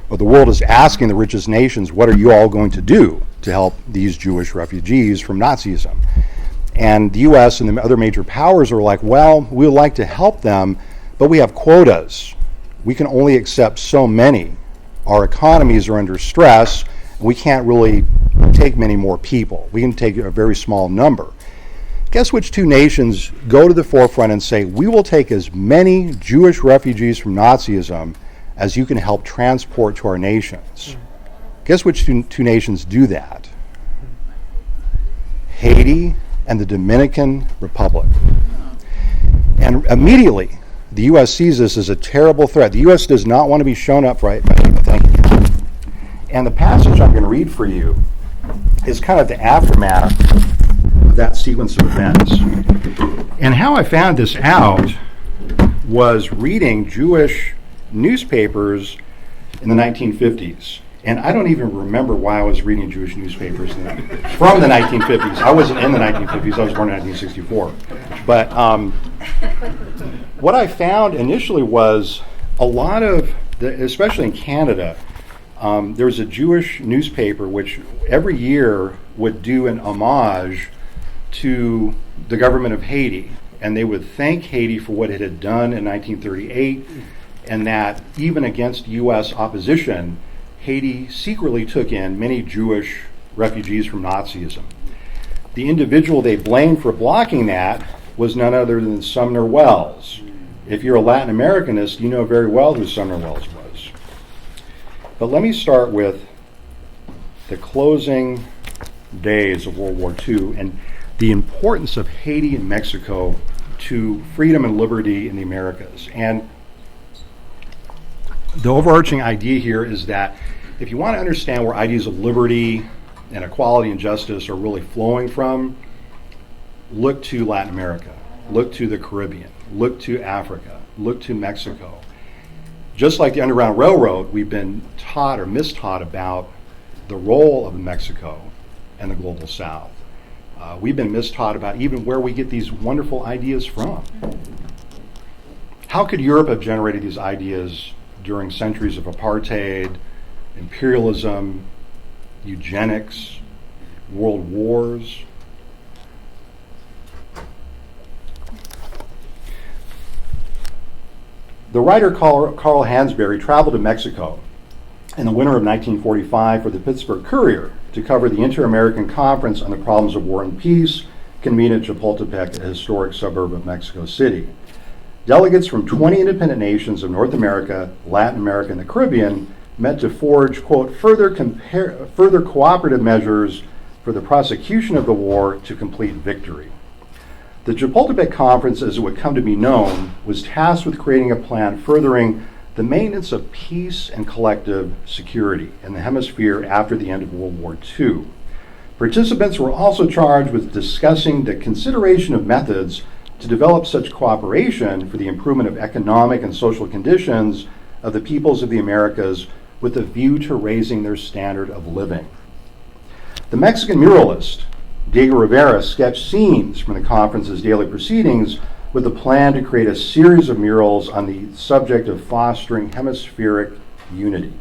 S4: Well, the world is asking the richest nations, what are you all going to do to help these Jewish refugees from Nazism? And the U.S. and the other major powers are like, well, we would like to help them, but we have quotas. We can only accept so many. Our economies are under stress, and we can't really take many more people. We can take a very small number. Guess which two nations go to the forefront and say, we will take as many Jewish refugees from Nazism as you can help transport to our nations? Guess which two nations do that? Haiti and the Dominican Republic. And immediately, the U.S. sees this as a terrible threat. The U.S. does not want to be shown up right. Thank you. And the passage I'm going to read for you is kind of the aftermath of that sequence of events. And how I found this out was reading Jewish newspapers in the 1950s. And I don't even remember why I was reading Jewish newspapers from the 1950s. I wasn't in the 1950s. I was born in 1964. But what I found initially was a lot of, especially in Canada, there was a Jewish newspaper which every year would do an homage to the government of Haiti. And they would thank Haiti for what it had done in 1938, and that even against U.S. opposition, Haiti secretly took in many Jewish refugees from Nazism. The individual they blamed for blocking that was none other than Sumner Wells. If you're a Latin Americanist, you know very well who Sumner Wells was. But let me start with the closing days of World War II and the importance of Haiti and Mexico to freedom and liberty in the Americas. And the overarching idea here is that if you want to understand where ideas of liberty and equality and justice are really flowing from, look to Latin America, look to the Caribbean, look to Africa, look to Mexico. Just like the Underground Railroad, we've been taught or mistaught about the role of Mexico and the Global South. We've been mistaught about even where we get these wonderful ideas from. How could Europe have generated these ideas during centuries of apartheid, imperialism, eugenics, world wars? The writer Carl Hansberry traveled to Mexico in the winter of 1945 for the Pittsburgh Courier to cover the Inter-American Conference on the Problems of War and Peace, convened at Chapultepec, a historic suburb of Mexico City. Delegates from 20 independent nations of North America, Latin America, and the Caribbean met to forge, quote, further cooperative measures for the prosecution of the war to complete victory. The Chapultepec Conference, as it would come to be known, was tasked with creating a plan furthering the maintenance of peace and collective security in the hemisphere after the end of World War II. Participants were also charged with discussing the consideration of methods to develop such cooperation for the improvement of economic and social conditions of the peoples of the Americas with a view to raising their standard of living. The Mexican muralist, Diego Rivera, sketched scenes from the conference's daily proceedings with a plan to create a series of murals on the subject of fostering hemispheric unity.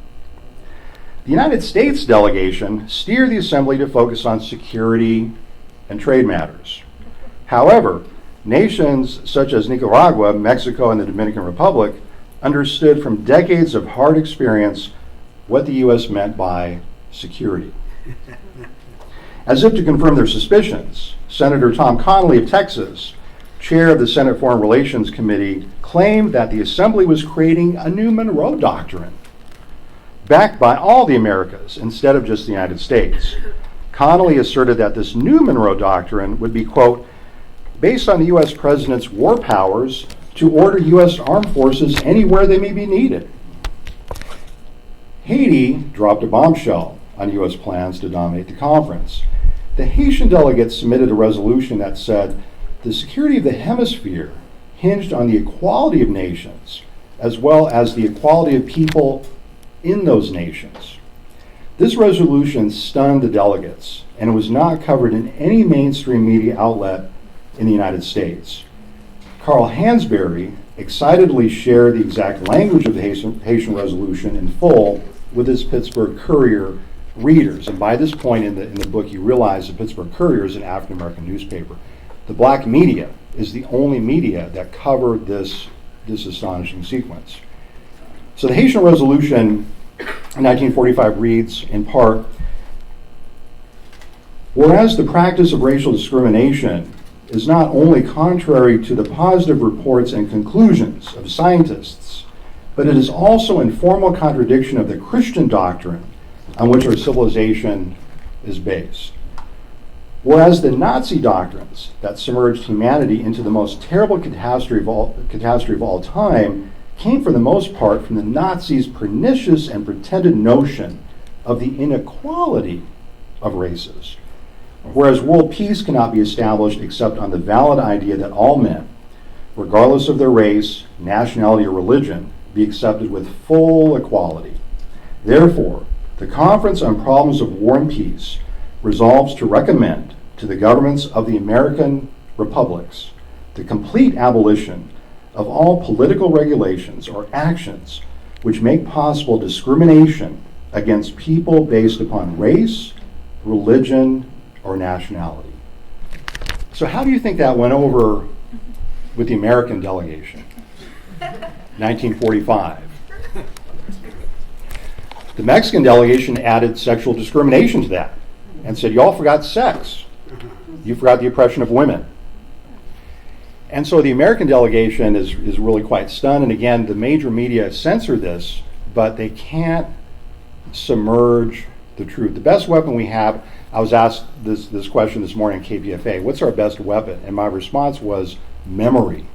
S4: The United States delegation steered the assembly to focus on security and trade matters. However, nations such as Nicaragua, Mexico, and the Dominican Republic understood from decades of hard experience what the U.S. meant by security. As if to confirm their suspicions, Senator Tom Connally of Texas, chair of the Senate Foreign Relations Committee, claimed that the Assembly was creating a new Monroe Doctrine, backed by all the Americas instead of just the United States. Connally asserted that this new Monroe Doctrine would be, quote, based on the U.S. President's war powers to order U.S. armed forces anywhere they may be needed. Haiti dropped a bombshell on U.S. plans to dominate the conference. The Haitian delegates submitted a resolution that said the security of the hemisphere hinged on the equality of nations as well as the equality of people in those nations. This resolution stunned the delegates and was not covered in any mainstream media outlet in the United States. Carl Hansberry excitedly shared the exact language of the Haitian resolution in full with his Pittsburgh Courier readers. And by this point in the book, you realize the Pittsburgh Courier is an African American newspaper. The black media is the only media that covered this astonishing sequence. So the Haitian resolution in 1945 reads, in part, whereas the practice of racial discrimination is not only contrary to the positive reports and conclusions of scientists, but it is also in formal contradiction of the Christian doctrine on which our civilization is based. Whereas the Nazi doctrines that submerged humanity into the most terrible catastrophe of all time came for the most part from the Nazis' pernicious and pretended notion of the inequality of races. Whereas world peace cannot be established except on the valid idea that all men, regardless of their race, nationality, or religion, be accepted with full equality. Therefore, the Conference on Problems of War and Peace resolves to recommend to the governments of the American republics the complete abolition of all political regulations or actions which make possible discrimination against people based upon race, religion, or nationality. So how do you think that went over with the American delegation? 1945. The Mexican delegation added sexual discrimination to that and said, y'all forgot sex. You forgot the oppression of women. And so the American delegation is really quite stunned. And again, the major media censor this, but they can't submerge the truth. The best weapon we have, I was asked this question this morning in KPFA, what's our best weapon? And my response was memory.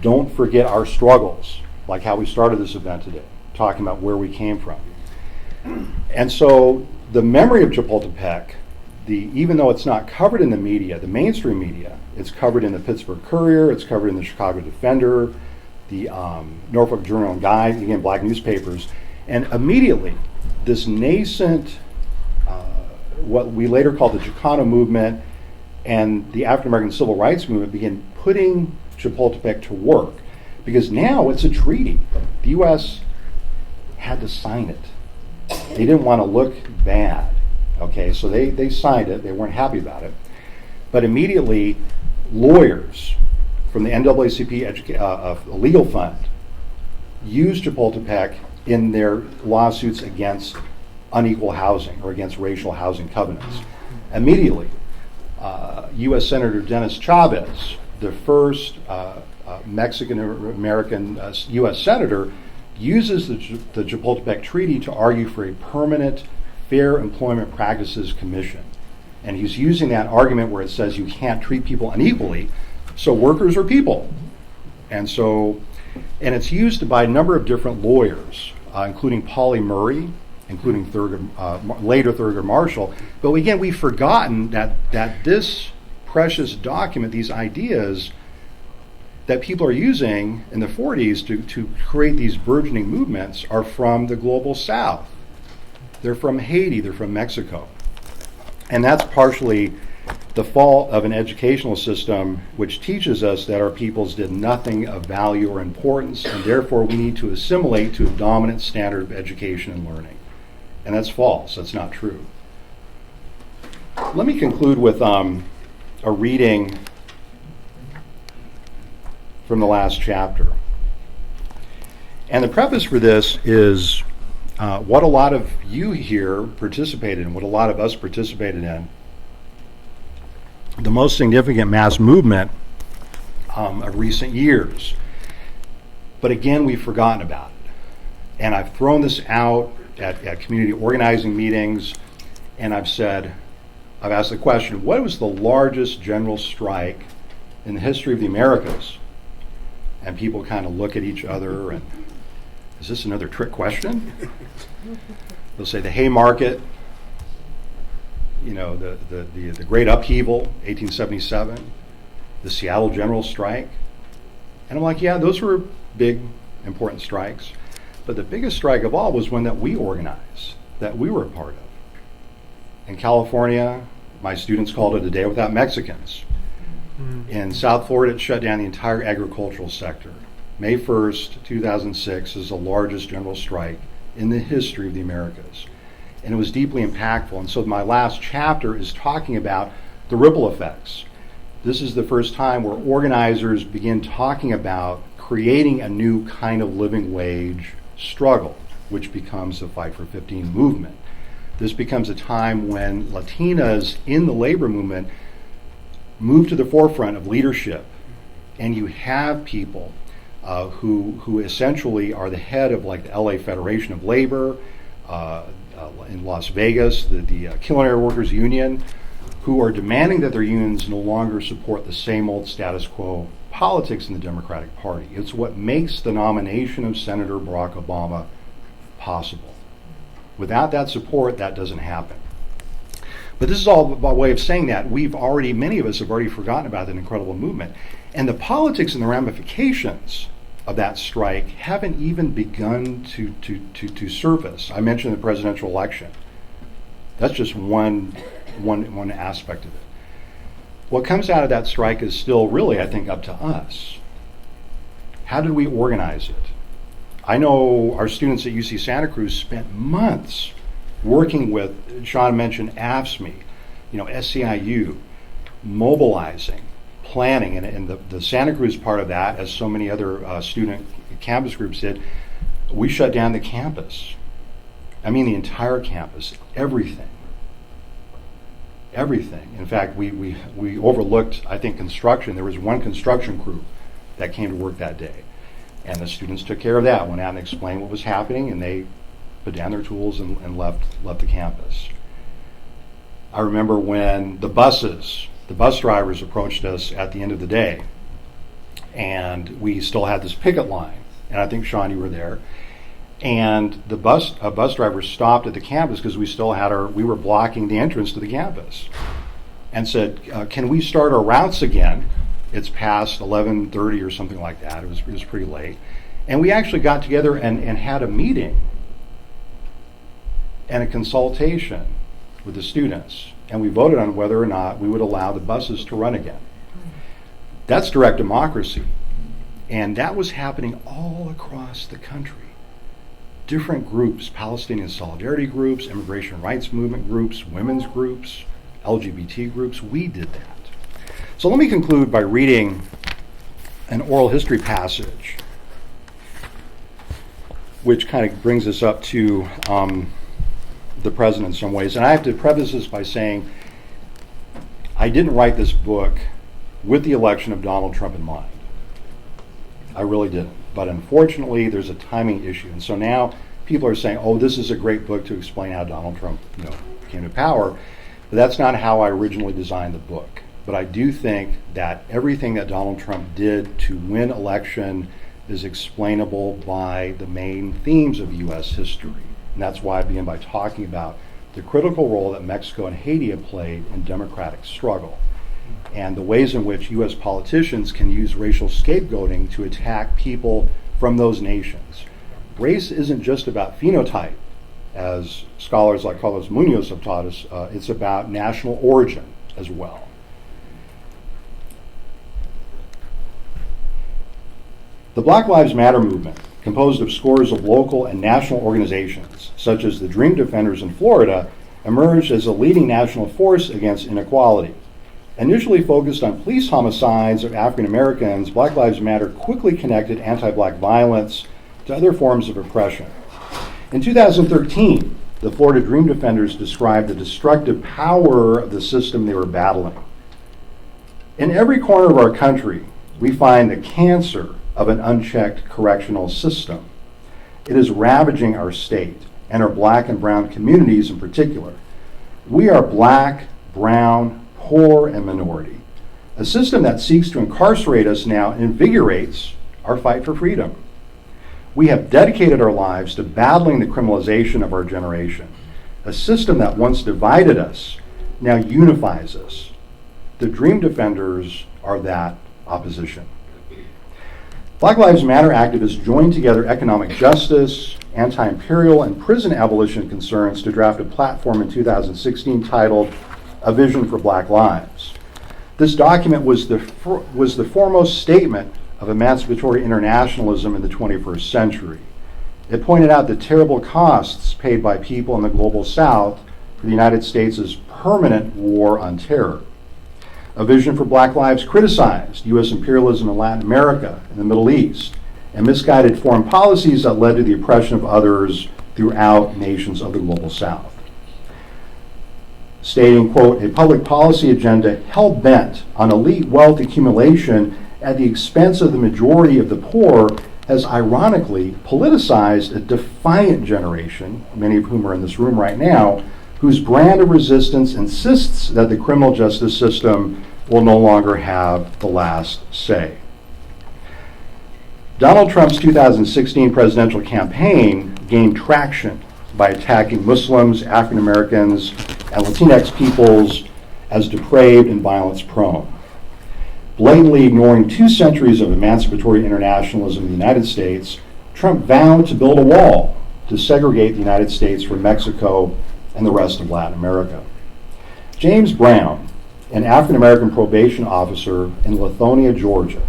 S4: Don't forget our struggles, like how we started this event today, talking about where we came from. And so the memory of Chapultepec, even though it's not covered in the media, the mainstream media, it's covered in the Pittsburgh Courier, it's covered in the Chicago Defender, the Norfolk Journal and Guide, again, black newspapers. And immediately, this nascent, what we later called the Chicano movement and the African American Civil Rights movement began putting Chapultepec to work. Because now it's a treaty. The U.S. had to sign it. They didn't want to look bad. Okay, so they signed it. They weren't happy about it. But immediately, lawyers from the NAACP legal fund used Chapultepec in their lawsuits against unequal housing or against racial housing covenants. Immediately, U.S. Senator Dennis Chavez, the first Mexican-American U.S. senator, uses the Chapultepec Treaty to argue for a permanent Fair Employment Practices Commission. And he's using that argument where it says you can't treat people unequally, so workers are people. And so And it's used by a number of different lawyers, including Pauli Murray, including later Thurgood Marshall. But again, we've forgotten that this precious document, these ideas that people are using in the 40s to create these burgeoning movements, are from the global south. They're from Haiti, they're from Mexico. And that's partially the fault of an educational system which teaches us that our peoples did nothing of value or importance, and therefore we need to assimilate to a dominant standard of education and learning. And that's false, that's not true. Let me conclude with a reading from the last chapter. And the preface for this is what a lot of you here participated in, what a lot of us participated in. The most significant mass movement of recent years. But again, we've forgotten about it. And I've thrown this out at community organizing meetings, and I've asked the question, what was the largest general strike in the history of the Americas? And people kind of look at each other and, is this another trick question? They'll say the Haymarket, the Great Upheaval, 1877, the Seattle General Strike. And I'm like, yeah, those were big, important strikes. But the biggest strike of all was one that we organized, that we were a part of. In California, my students called it a day without Mexicans. In South Florida, it shut down the entire agricultural sector. May 1st, 2006 is the largest general strike in the history of the Americas. And it was deeply impactful. And so my last chapter is talking about the ripple effects. This is the first time where organizers begin talking about creating a new kind of living wage struggle, which becomes the Fight for 15 movement. This becomes a time when Latinas in the labor movement move to the forefront of leadership. And you have people who essentially are the head of like the LA Federation of Labor, in Las Vegas, the Culinary Workers Union, who are demanding that their unions no longer support the same old status quo politics in the Democratic Party. It's what makes the nomination of Senator Barack Obama possible. Without that support, that doesn't happen. But this is all by way of saying that many of us have already forgotten about that incredible movement. And the politics and the ramifications of that strike haven't even begun to surface. I mentioned the presidential election. That's just one aspect of it. What comes out of that strike is still really, I think, up to us. How did we organize it? I know our students at UC Santa Cruz spent months working with, Sean mentioned AFSCME, SCIU, mobilizing, planning, and the Santa Cruz part of that, as so many other student campus groups did, we shut down the campus. I mean the entire campus, everything. Everything. In fact, we overlooked, I think, construction. There was one construction crew that came to work that day. And the students took care of that, went out and explained what was happening, and they put down their tools and left the campus. I remember when the bus drivers approached us at the end of the day, and we still had this picket line, and I think, Sean, you were there, and a bus driver stopped at the campus because we were blocking the entrance to the campus, and said, can we start our routes again? It's past 11:30 or something like that. It was pretty late. And we actually got together and had a meeting and a consultation with the students. And we voted on whether or not we would allow the buses to run again. That's direct democracy. And that was happening all across the country. Different groups, Palestinian solidarity groups, immigration rights movement groups, women's groups, LGBT groups, we did that. So let me conclude by reading an oral history passage, which kind of brings us up to the present in some ways. And I have to preface this by saying I didn't write this book with the election of Donald Trump in mind. I really didn't. But unfortunately, there's a timing issue. And so now people are saying, oh, this is a great book to explain how Donald Trump came to power. But that's not how I originally designed the book. But I do think that everything that Donald Trump did to win election is explainable by the main themes of U.S. history. And that's why I begin by talking about the critical role that Mexico and Haiti have played in democratic struggle, and the ways in which U.S. politicians can use racial scapegoating to attack people from those nations. Race isn't just about phenotype, as scholars like Carlos Munoz have taught us, it's about national origin as well. The Black Lives Matter movement, composed of scores of local and national organizations, such as the Dream Defenders in Florida, emerged as a leading national force against inequality. Initially focused on police homicides of African Americans, Black Lives Matter quickly connected anti-Black violence to other forms of oppression. In 2013, the Florida Dream Defenders described the destructive power of the system they were battling. In every corner of our country, we find the cancer of an unchecked correctional system. It is ravaging our state and our black and brown communities in particular. We are black, brown, poor, and minority. A system that seeks to incarcerate us now invigorates our fight for freedom. We have dedicated our lives to battling the criminalization of our generation. A system that once divided us now unifies us. The Dream Defenders are that opposition. Black Lives Matter activists joined together economic justice, anti-imperial, and prison abolition concerns to draft a platform in 2016 titled A Vision for Black Lives. This document was the foremost statement of emancipatory internationalism in the 21st century. It pointed out the terrible costs paid by people in the global South for the United States' permanent war on terror. A Vision for Black Lives criticized U.S. imperialism in Latin America and the Middle East, and misguided foreign policies that led to the oppression of others throughout nations of the global South. Stating, quote, a public policy agenda hell-bent on elite wealth accumulation at the expense of the majority of the poor has ironically politicized a defiant generation, many of whom are in this room right now, whose brand of resistance insists that the criminal justice system will no longer have the last say. Donald Trump's 2016 presidential campaign gained traction by attacking Muslims, African Americans, and Latinx peoples as depraved and violence-prone. Blatantly ignoring 2 centuries of emancipatory internationalism in the United States, Trump vowed to build a wall to segregate the United States from Mexico and the rest of Latin America. James Brown, an African American probation officer in Lithonia, Georgia,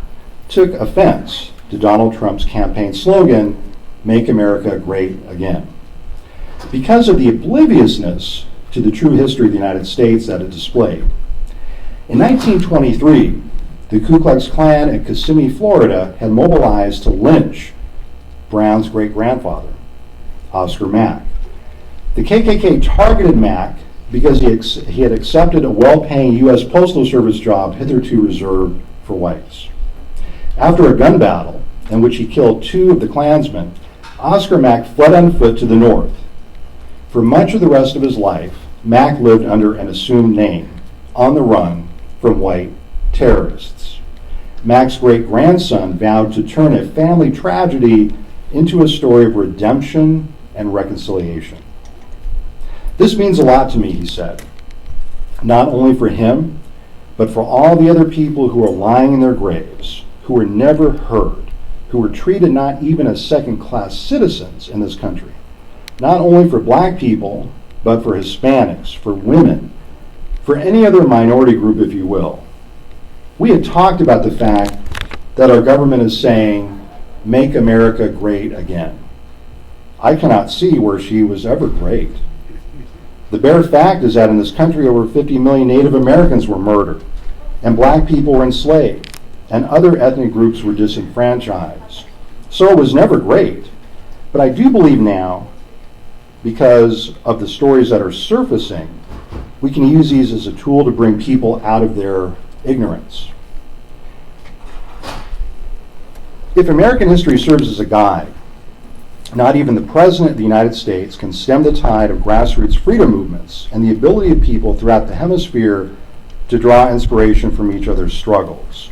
S4: took offense to Donald Trump's campaign slogan, "Make America Great Again," because of the obliviousness to the true history of the United States that it displayed. In 1923, the Ku Klux Klan at Kissimmee, Florida, had mobilized to lynch Brown's great-grandfather, Oscar Mack. The KKK targeted Mack because he had accepted a well-paying U.S. Postal Service job hitherto reserved for whites. After a gun battle in which he killed 2 of the Klansmen, Oscar Mack fled on foot to the north. For much of the rest of his life, Mack lived under an assumed name, on the run from white terrorists. Mack's great-grandson vowed to turn a family tragedy into a story of redemption and reconciliation. This means a lot to me, he said, not only for him, but for all the other people who are lying in their graves, who were never heard, who were treated not even as second-class citizens in this country. Not only for black people, but for Hispanics, for women, for any other minority group, if you will. We had talked about the fact that our government is saying, "Make America great again." I cannot see where she was ever great. The bare fact is that in this country, over 50 million Native Americans were murdered, and black people were enslaved, and other ethnic groups were disenfranchised. So it was never great. But I do believe now, because of the stories that are surfacing, we can use these as a tool to bring people out of their ignorance. If American history serves as a guide, not even the President of the United States can stem the tide of grassroots freedom movements and the ability of people throughout the hemisphere to draw inspiration from each other's struggles.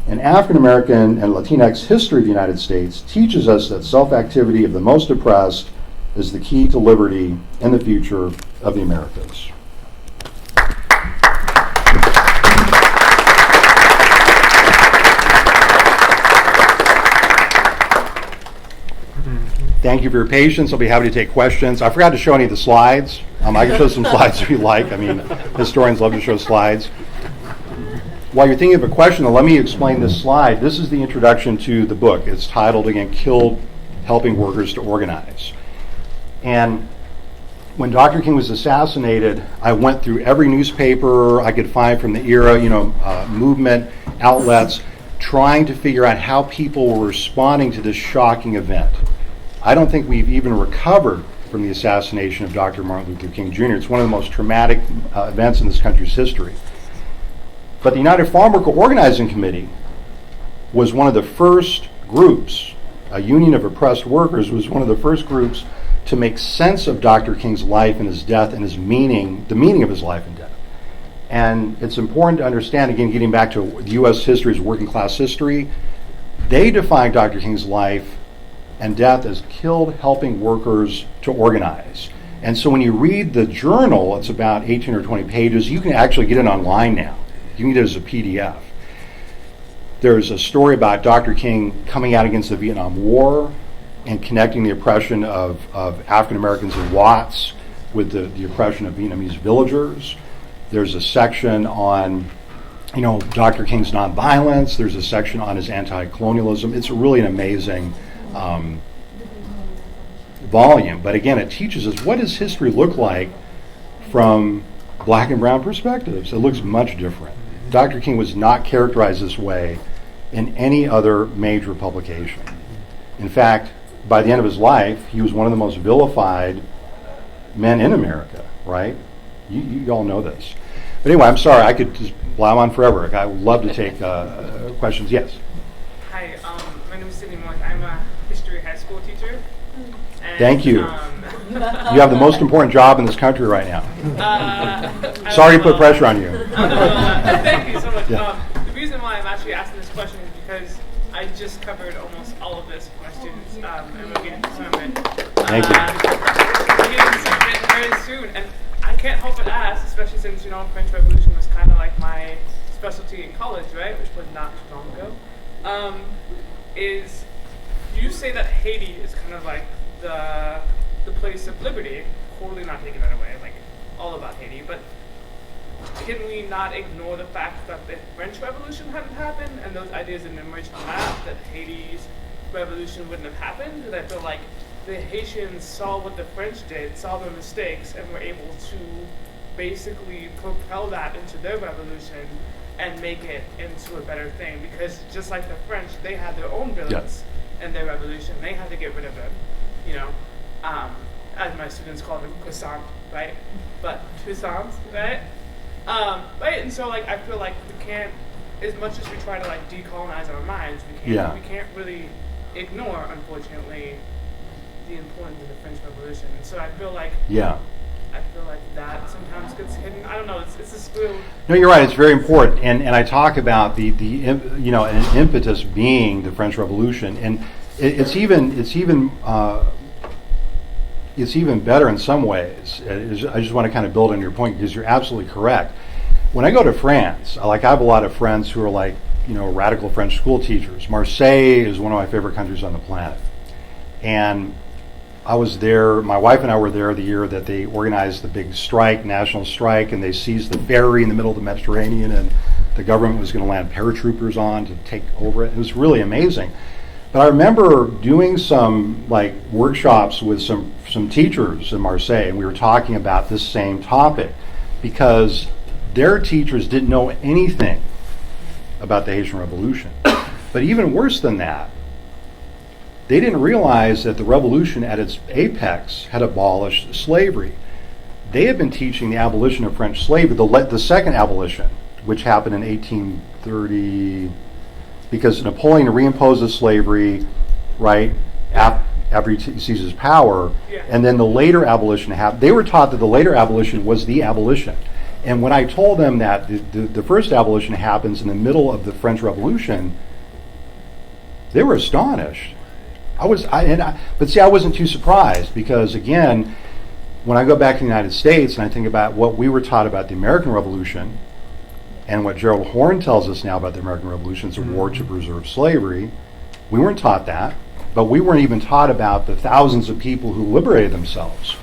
S4: And African American and Latinx history of the United States teaches us that self-activity of the most oppressed is the key to liberty and the future of the Americas. Thank you for your patience. I'll be happy to take questions. I forgot to show any of the slides. I can show some slides if you like. I mean, historians love to show slides. While you're thinking of a question, though, let me explain this slide. This is the introduction to the book. It's titled, again, Killed Helping Workers to Organize. And when Dr. King was assassinated, I went through every newspaper I could find from the era, movement, outlets, trying to figure out how people were responding to this shocking event. I don't think we've even recovered from the assassination of Dr. Martin Luther King Jr. It's one of the most traumatic events in this country's history. But the United Farm Worker Organizing Committee was one of the first groups, a union of oppressed workers, was one of the first groups to make sense of Dr. King's life and his death and his meaning, the meaning of his life and death. And it's important to understand, again, getting back to U.S. history as working class history, they defined Dr. King's life and death as killed helping workers to organize. And so when you read the journal, it's about 18 or 20 pages. You can actually get it online now. You can get it as a PDF. There's a story about Dr. King coming out against the Vietnam War and connecting the oppression of African Americans in Watts with the oppression of Vietnamese villagers. There's a section on Dr. King's nonviolence. There's a section on his anti-colonialism. It's really an amazing volume. But again, it teaches us what does history look like from black and brown perspectives. It looks much different. Dr. King was not characterized this way in any other major publication. In fact, by the end of his life, he was one of the most vilified men in America, right? You all know this. But anyway, I'm sorry, I could just blab on forever. I would love to take questions. Yes?
S5: Hi, my name is Cindy Moore. I'm a history high school teacher. And,
S4: Thank you. You have the most important job in this country right now. Sorry to put pressure on you.
S5: Thank you so much.
S4: Yeah.
S5: The reason why I'm actually asking this question is because I just covered almost all of this questions, and we're getting to some of it.
S4: Thank you.
S5: We're getting to some of it very soon, and I can't help but ask, especially since French Revolution was kind of like my specialty in college, right, which was not too long ago. Is you say that Haiti is kind of like the place of liberty, totally not taking that away, like all about Haiti, but can we not ignore the fact that the French Revolution hadn't happened and those ideas didn't emerge from that Haiti's revolution wouldn't have happened? Because I feel like the Haitians saw what the French did, saw their mistakes, and were able to basically propel that into their revolution and make it into a better thing. Because just like the French, they had their own villains in their revolution. They had to get rid of them, as my students call them, croissant, right? But puissants, right? Right, and so I feel like we can't, as much as we try to decolonize our minds, we can't really ignore, unfortunately, the importance of the French Revolution. And so I feel like that sometimes gets hidden. I don't know. It's a screw.
S4: No, you're right. It's very important, and I talk about the an impetus being the French Revolution, and it's even better in some ways. I just want to kind of build on your point because you're absolutely correct. When I go to France, I have a lot of friends who are radical French school teachers. Marseille is one of my favorite countries on the planet, and I was there, my wife and I were there the year that they organized the big strike, national strike, and they seized the ferry in the middle of the Mediterranean, and the government was going to land paratroopers on to take over it. It was really amazing. But I remember doing some workshops with some teachers in Marseille, and we were talking about this same topic because their teachers didn't know anything about the Haitian Revolution. But even worse than that, they didn't realize that the revolution at its apex had abolished slavery. They had been teaching the abolition of French slavery, the second abolition, which happened in 1830, because Napoleon reimposes slavery, right, after he seizes power, and then the later abolition happened. They were taught that the later abolition was the abolition. And when I told them that the first abolition happens in the middle of the French Revolution, they were astonished. But see, I wasn't too surprised because, again, when I go back to the United States and I think about what we were taught about the American Revolution and what Gerald Horne tells us now about the American Revolution, it's a war to preserve slavery, we weren't taught that, but we weren't even taught about the thousands of people who liberated themselves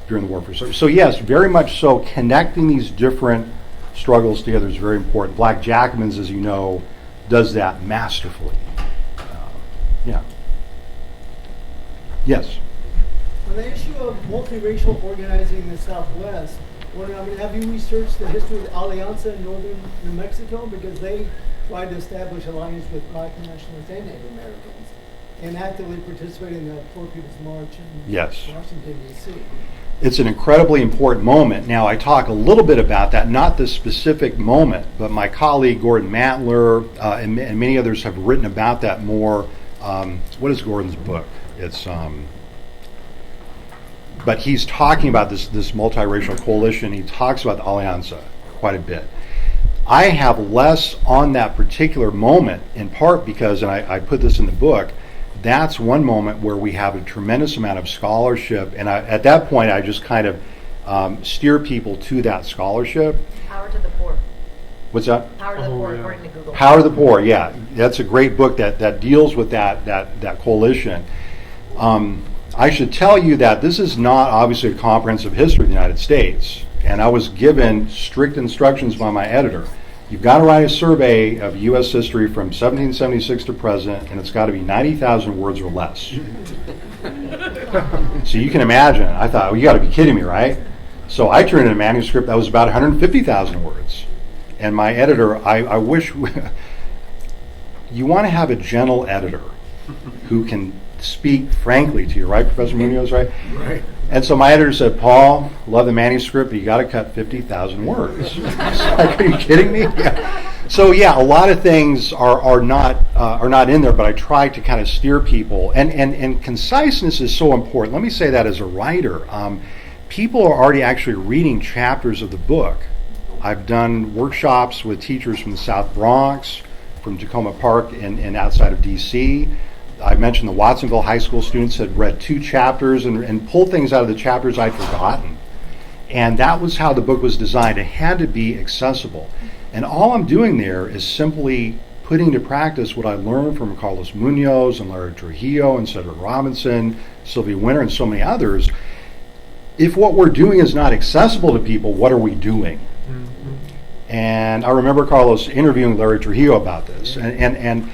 S4: during the war for slavery. So yes, very much so, connecting these different struggles together is very important. Black Jacobins, as you know, does that masterfully. Yeah. Yes.
S6: On the issue of multiracial organizing in the Southwest, have you researched the history of the Alianza in northern New Mexico? Because they tried to establish alliance with Black nationalists and Native Americans and actively participate in the Poor People's March in Washington, D.C.
S4: It's an incredibly important moment. Now, I talk a little bit about that, not this specific moment, but my colleague Gordon Matler and many others have written about that more. What is Gordon's book? It's but he's talking about this multiracial coalition. He talks about the Alianza quite a bit. I have less on that particular moment, in part because, and I put this in the book, that's one moment where we have a tremendous amount of scholarship, and at that point I just kind of steer people to that scholarship.
S7: Power to the Poor.
S4: What's that?
S7: Power to the Poor, according to Google.
S4: Power to the Poor, yeah. That's a great book that deals with that coalition. I should tell you that this is not obviously a comprehensive history of the United States, and I was given strict instructions by my editor. You've got to write a survey of U.S. history from 1776 to present, and it's got to be 90,000 words or less. So you can imagine, I thought, well, you got to be kidding me, right? So I turned in a manuscript that was about 150,000 words. And my editor, I wish, you want to have a gentle editor who can speak frankly to you, right, Professor Munoz, right?
S3: Right.
S4: And so my editor said, Paul, love the manuscript, but you got to cut 50,000 words. Like, are you kidding me? Yeah. So yeah, a lot of things are not in there, but I try to kind of steer people. And conciseness is so important. Let me say that as a writer. People are already actually reading chapters of the book. I've done workshops with teachers from the South Bronx, from Tacoma Park and outside of D.C. I mentioned the Watsonville High School students had read 2 chapters and pulled things out of the chapters I'd forgotten. And that was how the book was designed. It had to be accessible. And all I'm doing there is simply putting to practice what I learned from Carlos Munoz and Larry Trujillo and Cedric Robinson, Sylvia Winter, and so many others. If what we're doing is not accessible to people, what are we doing? Mm-hmm. And I remember Carlos interviewing Larry Trujillo about this. And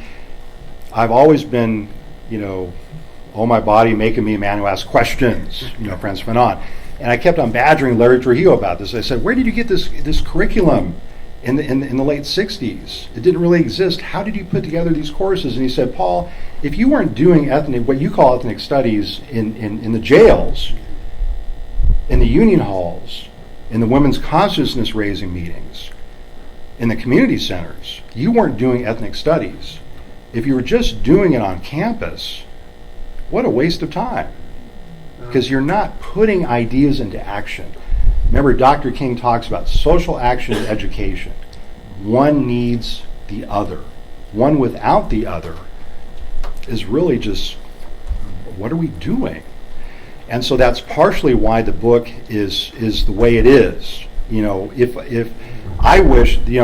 S4: I've always been, oh my body making me a man who asks questions, Frantz Fanon. And I kept on badgering Larry Trujillo about this. I said, where did you get this curriculum in the late 60s? It didn't really exist. How did you put together these courses? And he said, Paul, if you weren't doing what you call ethnic studies in the jails, in the union halls, in the women's consciousness raising meetings, in the community centers, you weren't doing ethnic studies. If you were just doing it on campus, what a waste of time. Because you're not putting ideas into action. Remember, Dr. King talks about social action and education. One needs the other. One without the other is really just, what are we doing? And so that's partially why the book is the way it is. If I wish, the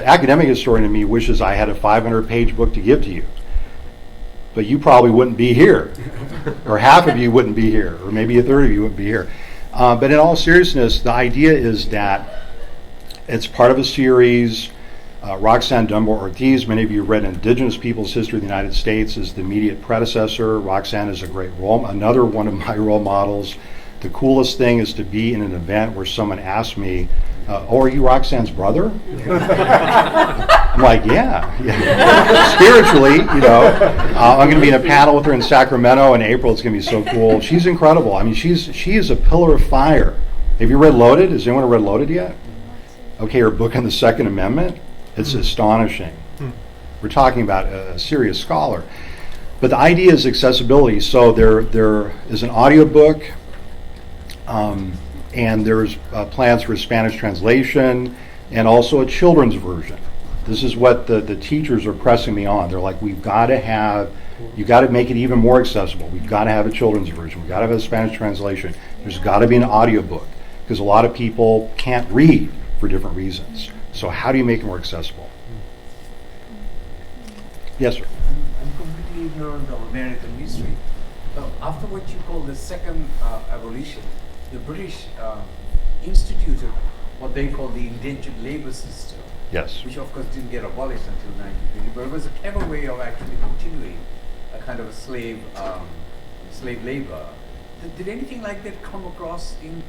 S4: academic historian in me wishes I had a 500-page book to give to you. But you probably wouldn't be here. Or half of you wouldn't be here. Or maybe a third of you wouldn't be here. But in all seriousness, the idea is that it's part of a series. Roxanne Dunbar Ortiz, many of you read Indigenous People's History of the United States, is the immediate predecessor. Roxanne is a great another one of my role models. The coolest thing is to be in an event where someone asks me, are you Roxanne's brother? I'm like, yeah. Spiritually, I'm going to be in a panel with her in Sacramento in April. It's going to be so cool. She's incredible. I mean, she is a pillar of fire. Have you read Loaded? Has anyone read Loaded yet? Okay, her book on the Second Amendment. It's astonishing. We're talking about a serious scholar. But the idea is accessibility. So there is an audiobook. And there's plans for a Spanish translation and also a children's version. This is what the teachers are pressing me on. They're like, we've got to make it even more accessible. We've got to have a children's version. We've got to have a Spanish translation. There's got to be an audiobook, because a lot of people can't read for different reasons. So how do you make it more accessible? Yes, sir.
S8: I'm completely ignorant of American history. After what you call the second abolition, the British instituted what they call the indentured labor system.
S4: Yes.
S8: Which of course didn't get abolished until 1920, but it was a clever way of actually continuing a kind of a slave labor. Did anything like that come across in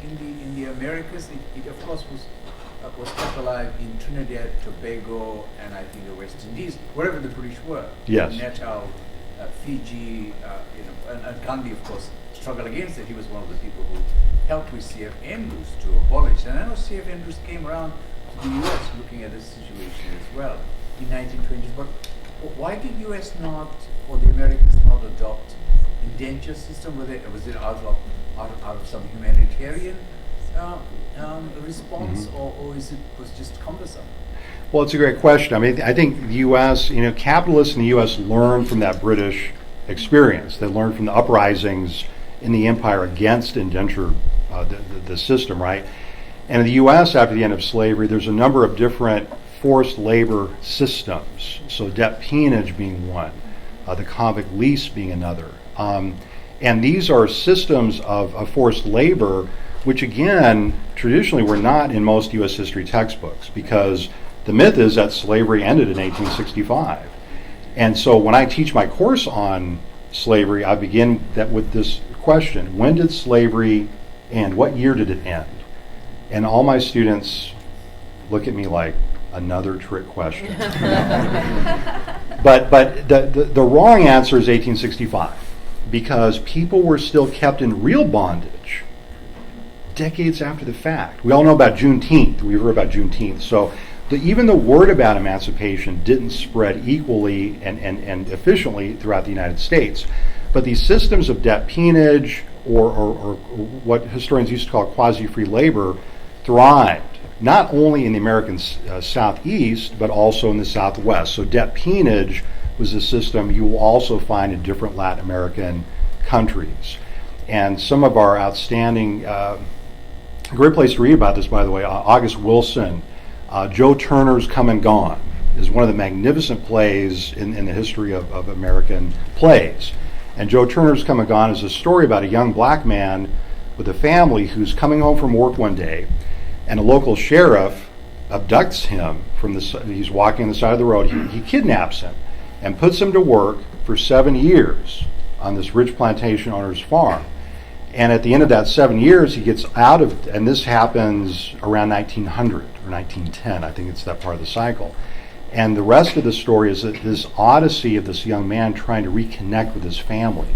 S8: the Americas? It of course was kept alive in Trinidad, Tobago, and I think the West Indies, wherever the British were.
S4: Yes.
S8: Natal, Fiji, and Gandhi, of course, struggled against it. He was one of the people who helped with C.F. Andrews to abolish. And I know C.F. Andrews came around to the U.S. looking at this situation as well in 1920s. But why did U.S. not, or the Americans not adopt indenture system? Was it out of some humanitarian response, or was just cumbersome?
S4: Well, it's a great question. I mean, I think the U.S., capitalists in the U.S. learned from that British experience. They learned from the uprisings in the empire against indenture, the system, right? And in the U.S., after the end of slavery, there's a number of different forced labor systems. So debt peonage being one, the convict lease being another. And these are systems of forced labor, which again, traditionally were not in most U.S. history textbooks, because the myth is that slavery ended in 1865. And so when I teach my course on slavery, I begin with this question: when did slavery end? What year did it end? And all my students look at me like, another trick question. But the wrong answer is 1865, because people were still kept in real bondage decades after the fact. We all know about Juneteenth. We've heard about Juneteenth. So even the word about emancipation didn't spread equally and efficiently throughout the United States. But these systems of debt peonage, or what historians used to call quasi-free labor, thrived not only in the American Southeast, but also in the Southwest. So debt peonage was a system you will also find in different Latin American countries. And some of our outstanding, a great place to read about this, by the way, August Wilson, Joe Turner's Come and Gone is one of the magnificent plays in the history of American plays. And Joe Turner's Come and Gone is a story about a young black man with a family who's coming home from work one day, and a local sheriff abducts him he's walking on the side of the road. He kidnaps him and puts him to work for 7 years on this rich plantation owner's farm. And at the end of that 7 years, he gets out of, and this happens around 1900 or 1910, I think it's that part of the cycle. And the rest of the story is this odyssey of this young man trying to reconnect with his family.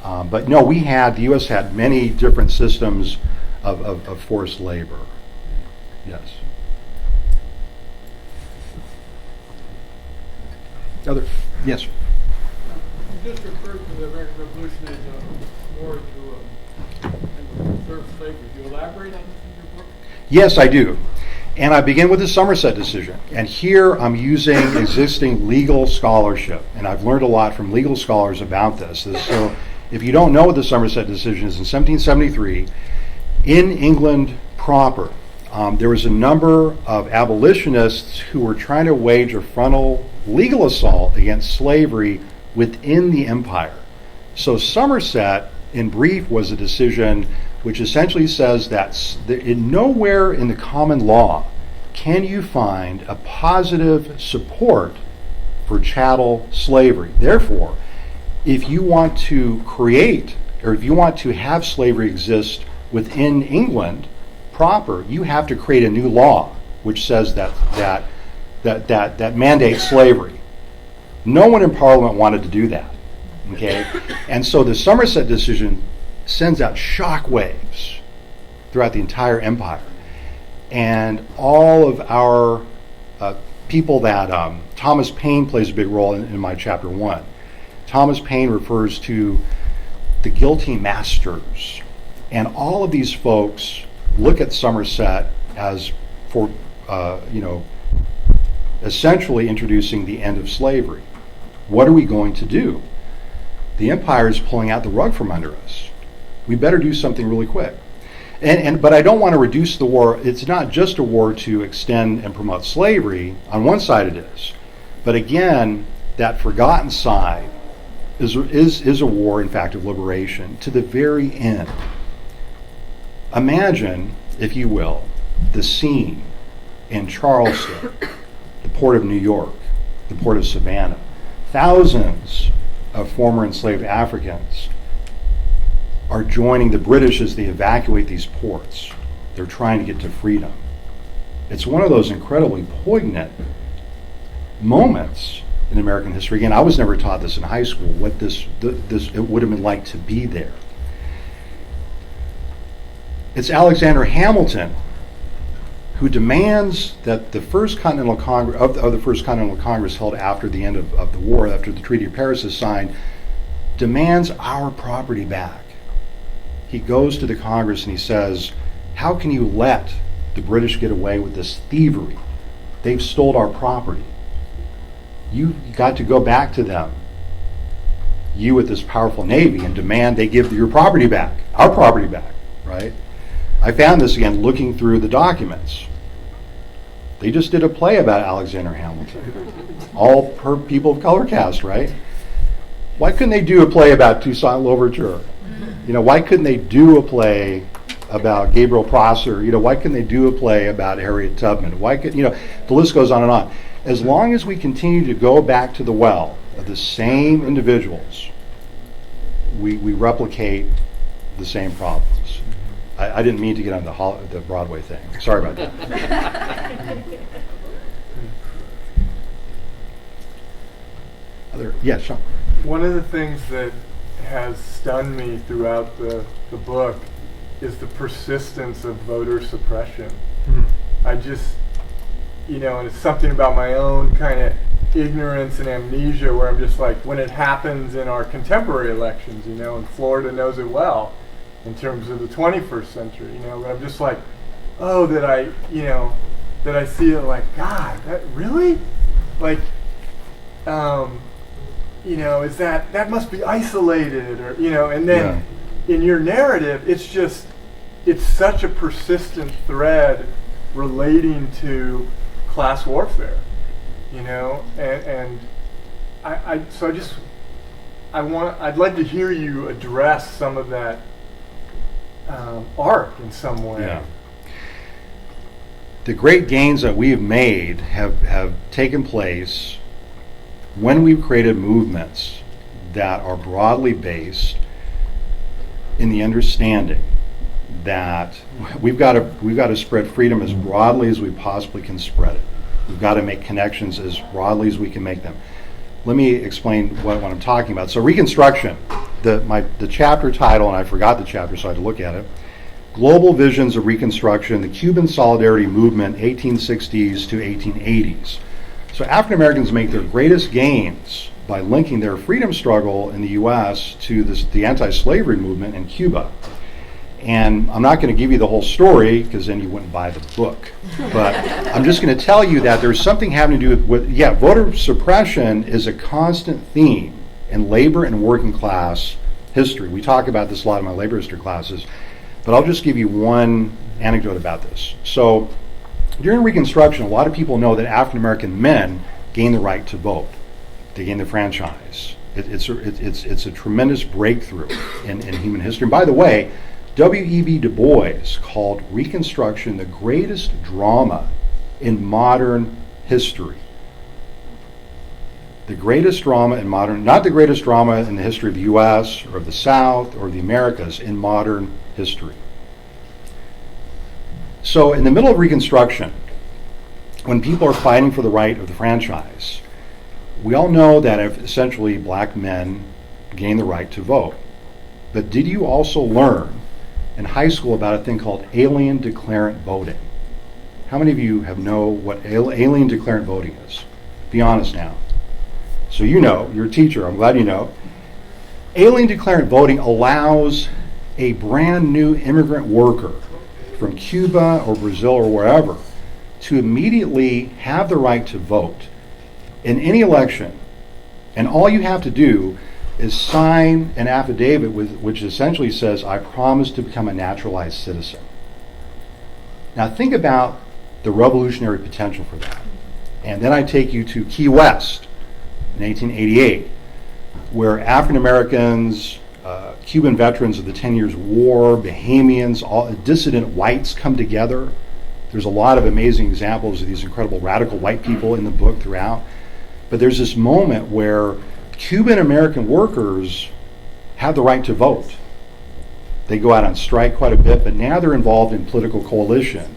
S4: But no, the U.S. had many different systems of forced labor. Yes. Yes.
S9: You just referred to the American Revolution as a war to preserve slavery. Do you elaborate on this in your book?
S4: Yes, I do. And I begin with the Somerset decision. And here I'm using existing legal scholarship. And I've learned a lot from legal scholars about this. So if you don't know what the Somerset decision is, in 1773, in England proper, there was a number of abolitionists who were trying to wage a frontal legal assault against slavery within the empire. So Somerset, in brief, was a decision which essentially says that nowhere in the common law can you find a positive support for chattel slavery. Therefore, if you want to create, or if you want to have slavery exist within England proper, you have to create a new law which says that mandates slavery. No one in Parliament wanted to do that. Okay, and so the Somerset decision sends out shock waves throughout the entire empire, and all of our people that Thomas Paine plays a big role in my chapter 1. Thomas Paine refers to the guilty masters, and all of these folks look at Somerset as essentially introducing the end of slavery. What are we going to do? The empire is pulling out the rug from under us. We better do something really quick. But I don't want to reduce the war. It's not just a war to extend and promote slavery. On one side it is. But again, that forgotten side is a war, in fact, of liberation to the very end. Imagine, if you will, the scene in Charleston, the port of New York, the port of Savannah. Thousands of former enslaved Africans are joining the British as they evacuate these ports. They're trying to get to freedom. It's one of those incredibly poignant moments in American history. Again, I was never taught this in high school, what this it would have been like to be there. It's Alexander Hamilton who demands that the First Continental Congress of the First Continental Congress held after the end of the war, after the Treaty of Paris is signed, demands our property back. He goes to the Congress and he says, how can you let the British get away with this thievery? They've stole our property. You got to go back to them, you with this powerful navy, and demand they give your property back, our property back, right? I found this again looking through the documents. They just did a play about Alexander Hamilton. All per people of color cast, right? Why couldn't they do a play about Toussaint Louverture? Why couldn't they do a play about Gabriel Prosser? Why couldn't they do a play about Harriet Tubman? Why could, the list goes on and on. As long as we continue to go back to the well of the same individuals, we replicate the same problems. I didn't mean to get on the Broadway thing. Sorry about that. Yes, Sean.
S1: One of the things that has stunned me throughout the book is the persistence of voter suppression. I just, and it's something about my own kind of ignorance and amnesia where I'm just like, when it happens in our contemporary elections, and Florida knows it well in terms of the 21st century, but I'm just like, oh, that I see it like, God, that really? Like, is that must be isolated, or and then in your narrative, it's such a persistent thread relating to class warfare, and I'd like to hear you address some of that arc in some way.
S4: Yeah. The great gains that we've made have taken place when we've created movements that are broadly based in the understanding that we've got to spread freedom as broadly as we possibly can spread it. We've got to make connections as broadly as we can make them. Let me explain what I'm talking about. So Reconstruction, the chapter title, and I forgot the chapter, so I had to look at it. Global Visions of Reconstruction, the Cuban Solidarity Movement, 1860s to 1880s. So African Americans make their greatest gains by linking their freedom struggle in the U.S. to the anti-slavery movement in Cuba. And I'm not going to give you the whole story because then you wouldn't buy the book. But I'm just going to tell you that there's something having to do with voter suppression is a constant theme in labor and working class history. We talk about this a lot in my labor history classes, but I'll just give you one anecdote about this. So during Reconstruction, a lot of people know that African American men gained the right to vote. They gained the franchise. It's a tremendous breakthrough in human history. And by the way, W.E.B. Du Bois called Reconstruction the greatest drama in modern history. The greatest drama in modern, not the greatest drama in the history of the U.S. or of the South or the Americas, in modern history. So in the middle of Reconstruction, when people are fighting for the right of the franchise, we all know that essentially black men gain the right to vote. But did you also learn in high school about a thing called alien declarant voting? How many of you know what alien declarant voting is? Be honest now. So you're a teacher, I'm glad you know. Alien declarant voting allows a brand new immigrant worker from Cuba or Brazil or wherever to immediately have the right to vote in any election. And all you have to do is sign an affidavit which essentially says, I promise to become a naturalized citizen. Now think about the revolutionary potential for that. And then I take you to Key West in 1888, where African Americans, Cuban veterans of the 10 Years' War, Bahamians, all dissident whites come together. There's a lot of amazing examples of these incredible radical white people in the book throughout. But there's this moment where Cuban American workers have the right to vote. They go out on strike quite a bit, but now they're involved in political coalition.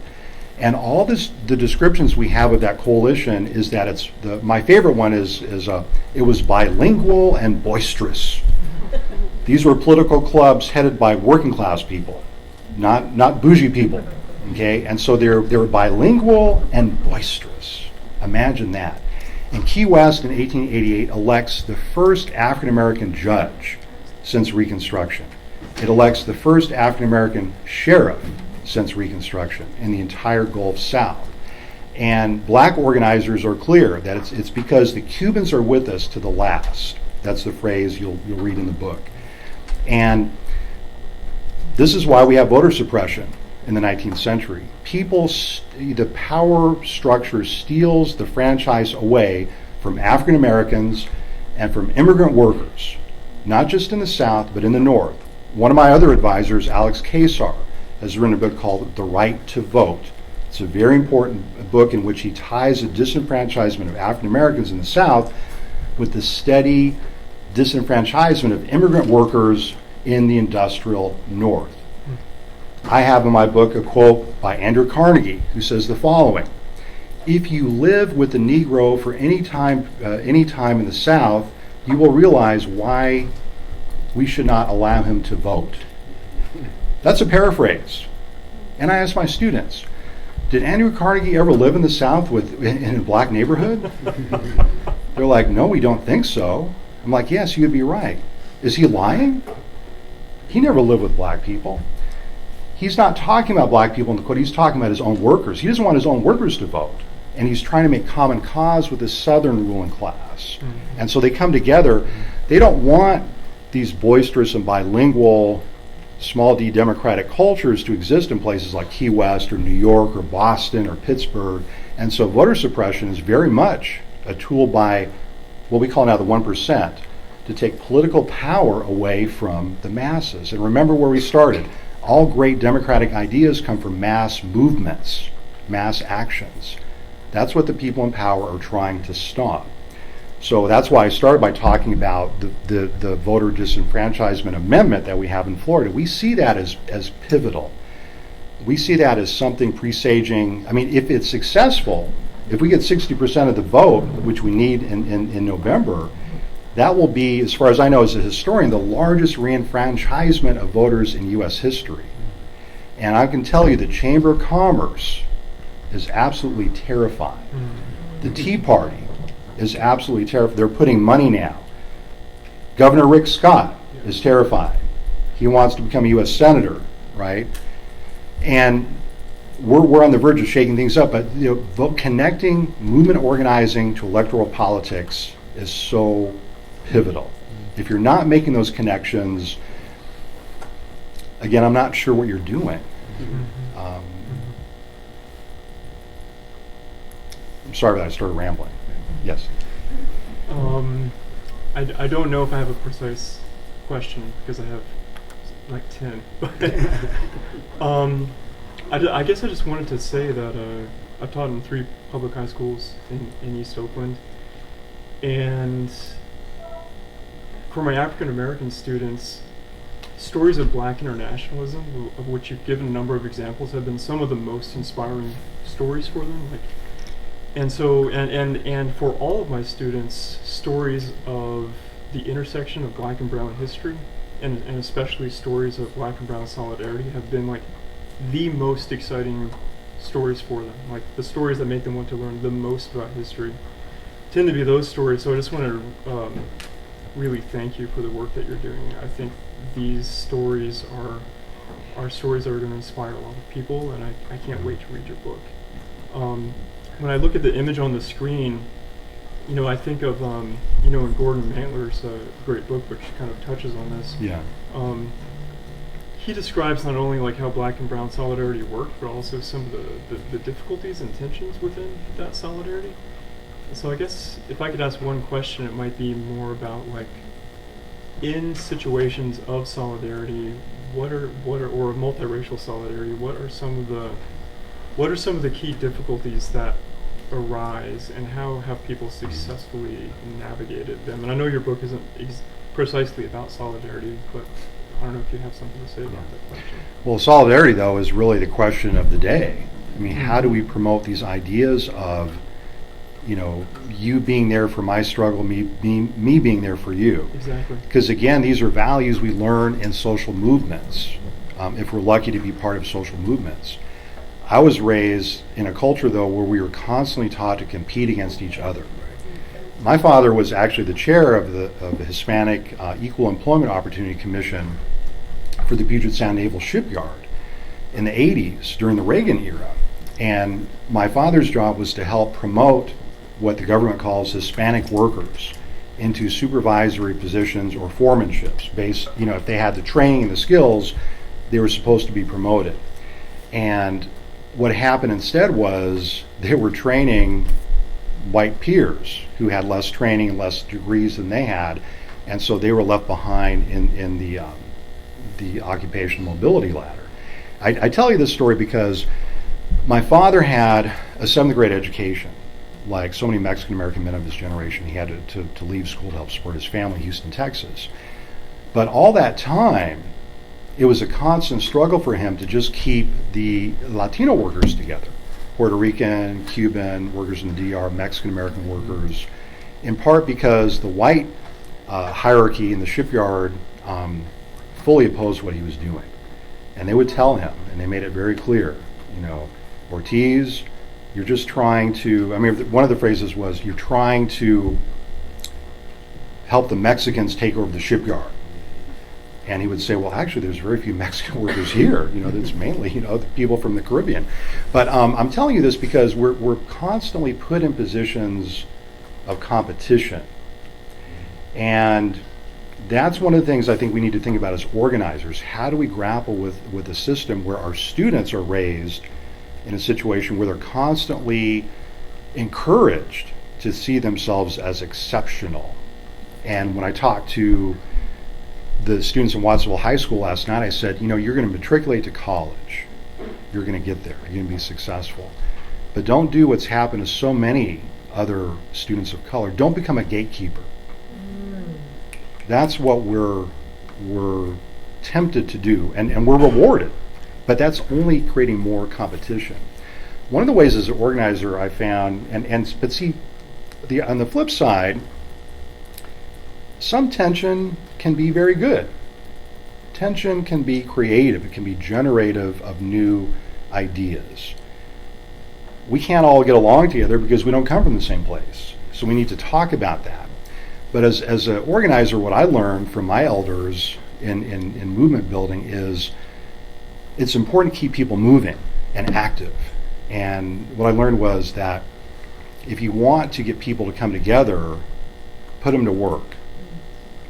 S4: And all this, the descriptions we have of that coalition is that it's my favorite one is it was bilingual and boisterous. These were political clubs headed by working class people, not bougie people. Okay, and so they were bilingual and boisterous. Imagine that. And Key West in 1888 elects the first African American judge since Reconstruction. It elects the first African American sheriff since Reconstruction in the entire Gulf South. And black organizers are clear that it's because the Cubans are with us to the last. That's the phrase you'll read in the book. And this is why we have voter suppression in the 19th century. The power structure steals the franchise away from African Americans and from immigrant workers, not just in the South, but in the North. One of my other advisors, Alex Kesar, has written a book called The Right to Vote. It's a very important book in which he ties the disenfranchisement of African Americans in the South with the steady disenfranchisement of immigrant workers in the industrial North. I have in my book a quote by Andrew Carnegie, who says the following: "If you live with the Negro for any time in the South, you will realize why we should not allow him to vote." That's a paraphrase. And I ask my students, did Andrew Carnegie ever live in the South in a black neighborhood? They're like, no, we don't think so. I'm like, yes, you'd be right. Is he lying? He never lived with black people. He's not talking about black people in the quote, he's talking about his own workers. He doesn't want his own workers to vote. And he's trying to make common cause with the Southern ruling class. Mm-hmm. And so they come together. They don't want these boisterous and bilingual small d democratic cultures to exist in places like Key West or New York or Boston or Pittsburgh. And so voter suppression is very much a tool by what we call now the 1% to take political power away from the masses. And remember where we started. All great democratic ideas come from mass movements, mass actions. That's what the people in power are trying to stop. So that's why I started by talking about the voter disenfranchisement amendment that we have in Florida. We see that as pivotal. We see that as something presaging. I mean, if it's successful, if we get 60% of the vote, which we need in November, that will be, as far as I know as a historian, the largest reenfranchisement of voters in U.S. history. And I can tell you the Chamber of Commerce is absolutely terrified. The Tea Party is absolutely terrified. They're putting money now. Governor Rick Scott is terrified. He wants to become a U.S. Senator, right? And we're on the verge of shaking things up, but connecting movement organizing to electoral politics is so pivotal. If you're not making those connections, again, I'm not sure what you're doing. I'm sorry that I started rambling. Yes.
S10: I don't know if I have a precise question because I have like 10. I guess I just wanted to say that I've taught in 3 public high schools in East Oakland, and for my African American students, stories of black internationalism, of which you've given a number of examples, have been some of the most inspiring stories for them. And so, and for all of my students, stories of the intersection of black and brown history, and especially stories of black and brown solidarity, have been like the most exciting stories for them. Like the stories that make them want to learn the most about history tend to be those stories. So I just want to really thank you for the work that you're doing. I think these stories are are stories that are going to inspire a lot of people, and I can't wait to read your book. When I look at the image on the screen, I think of, in Gordon Mantler's great book, which kind of touches on this.
S4: Yeah.
S10: He describes not only like how black and brown solidarity worked, but also some of the difficulties and tensions within that solidarity. So I guess if I could ask one question, it might be more about like, in situations of solidarity, or multiracial solidarity, what are some of the key difficulties that arise, and how have people successfully navigated them? And I know your book isn't precisely about solidarity, but I don't know if you have something to say about that question.
S4: Well, solidarity, though, is really the question of the day. I mean, how do we promote these ideas of, you being there for my struggle, me being there for you?
S10: Exactly.
S4: Because, again, these are values we learn in social movements, if we're lucky to be part of social movements. I was raised in a culture, though, where we were constantly taught to compete against each other. My father was actually the chair of the Hispanic Equal Employment Opportunity Commission for the Puget Sound Naval Shipyard in the 80s during the Reagan era. And my father's job was to help promote what the government calls Hispanic workers into supervisory positions or foremanships based, if they had the training and the skills, they were supposed to be promoted. And what happened instead was they were training white peers who had less training and less degrees than they had, and so they were left behind in the occupational mobility ladder. I tell you this story because my father had a 7th grade education. Like so many Mexican American men of his generation, he had to leave school to help support his family in Houston, Texas. But all that time, it was a constant struggle for him to just keep the Latino workers together. Puerto Rican, Cuban workers in the DR, Mexican American workers, in part because the white hierarchy in the shipyard fully opposed what he was doing. And they would tell him, and they made it very clear, Ortiz, you're just trying to, one of the phrases was, you're trying to help the Mexicans take over the shipyard. And he would say, well, actually, there's very few Mexican workers here. That's mainly, the people from the Caribbean. But I'm telling you this because we're constantly put in positions of competition. And that's one of the things I think we need to think about as organizers. How do we grapple with a system where our students are raised in a situation where they're constantly encouraged to see themselves as exceptional? And when I talked to the students in Watsonville High School last night, I said, you're going to matriculate to college. You're going to get there. You're going to be successful. But don't do what's happened to so many other students of color. Don't become a gatekeeper. That's what we're tempted to do, and we're rewarded. But that's only creating more competition. One of the ways as an organizer I found, but see, on the flip side, some tension can be very good. Tension can be creative. It can be generative of new ideas. We can't all get along together because we don't come from the same place. So we need to talk about that. But as an organizer, what I learned from my elders in movement building is it's important to keep people moving and active. And what I learned was that if you want to get people to come together, put them to work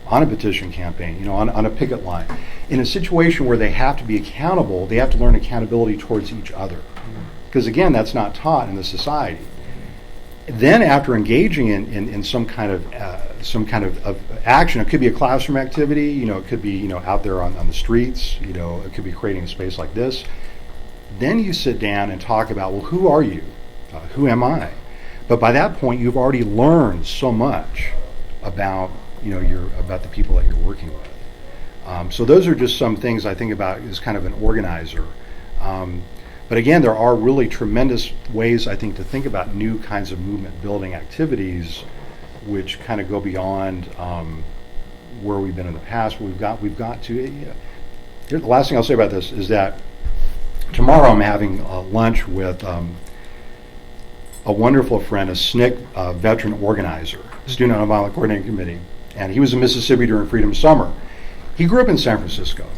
S4: on a petition campaign, on a picket line. In a situation where they have to be accountable, they have to learn accountability towards each other. Because again, that's not taught in the society. Then after engaging in some kind of action, it could be a classroom activity, it could be out there on the streets, it could be creating a space like this. Then you sit down and talk about, well, who are you? Who am I? But by that point, you've already learned so much about about the people that you're working with. So those are just some things I think about as kind of an organizer. But again, there are really tremendous ways, I think, to think about new kinds of movement building activities, which kind of go beyond where we've been in the past. We've got to. The last thing I'll say about this is that tomorrow I'm having lunch with a wonderful friend, a SNCC veteran organizer, Student Nonviolent Coordinating Committee, and he was in Mississippi during Freedom Summer. He grew up in San Francisco,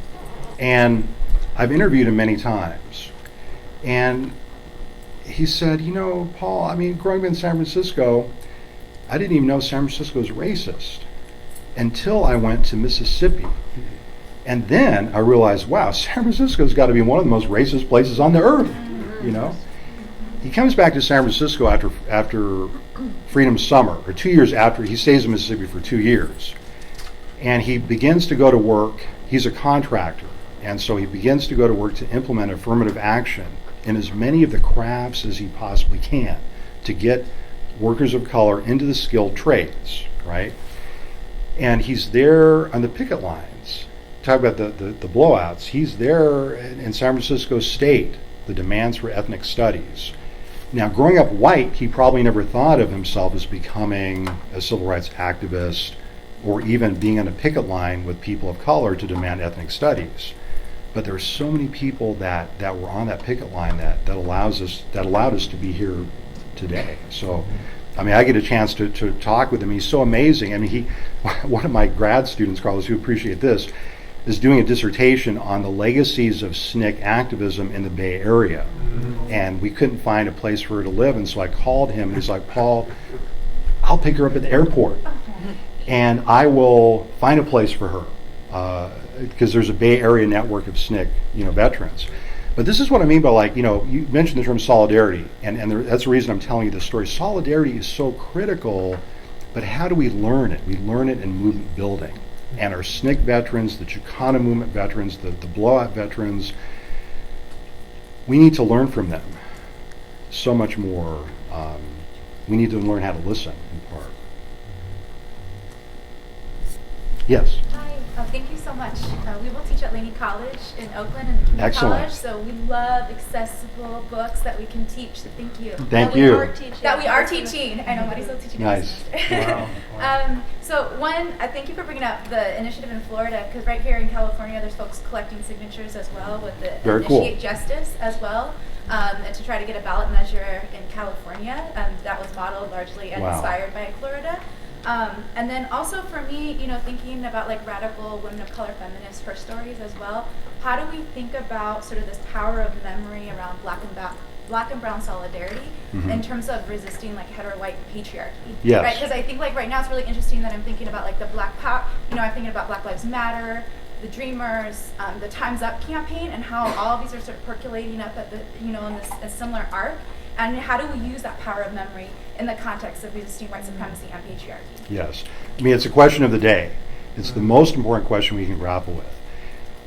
S4: and I've interviewed him many times. And he said, you know, Paul, I mean, growing up in San Francisco, I didn't even know San Francisco was racist until I went to Mississippi. And then I realized, wow, San Francisco's got to be one of the most racist places on the earth, you know? He comes back to San Francisco after Freedom Summer, or 2 years after. He stays in Mississippi for 2 years. And he begins to go to work. He's a contractor. And so he begins to go to work to implement affirmative action in as many of the crafts as he possibly can to get workers of color into the skilled trades, right? And he's there on the picket lines. Talk about the blowouts. He's there in San Francisco State, the demands for ethnic studies. Now, growing up white, he probably never thought of himself as becoming a civil rights activist or even being on a picket line with people of color to demand ethnic studies. But there are so many people that were on that picket line that allowed us to be here today. So, I mean, I get a chance to talk with him. He's so amazing. I mean, one of my grad students, Carlos, who appreciate this, is doing a dissertation on the legacies of SNCC activism in the Bay Area. And we couldn't find a place for her to live, and so I called him, and he's like, Paul, I'll pick her up at the airport, and I will find a place for her, because there's a Bay Area network of SNCC, veterans. But this is what I mean by, like, you mentioned the term solidarity, and that's the reason I'm telling you this story. Solidarity is so critical, but how do we learn it? We learn it in movement building. And our SNCC veterans, the Chicano movement veterans, the blowout veterans, we need to learn from them so much more. We need to learn how to listen, in part. Yes?
S11: Hi, thank you so much. We will teach at Laney College in Oakland and the community
S4: Excellent.
S11: college, so we love accessible books that we can teach, so thank you.
S4: Thank you.
S11: That we are teaching. I know Marisol teaching.
S4: Nice.
S11: Wow. So one, thank you for bringing up the initiative in Florida, because right here in California, there's folks collecting signatures as well with the
S4: Very cool.
S11: Initiate Justice as well, and to try to get a ballot measure in California. That was modeled largely and
S4: Wow.
S11: inspired by Florida. And then also for me, thinking about like radical women of color feminists, her stories as well. How do we think about sort of this power of memory around black and brown solidarity in terms of resisting like hetero-white patriarchy?
S4: Yes.
S11: Right? Because I think like right now it's really interesting that I'm thinking about like the Black Power. I'm thinking about Black Lives Matter, the Dreamers, the Time's Up campaign, and how all of these are sort of percolating up at the in this a similar arc. And how do we use that power of memory in the context of resisting white supremacy and patriarchy?
S4: Yes. I mean, it's a question of the day. It's the most important question we can grapple with.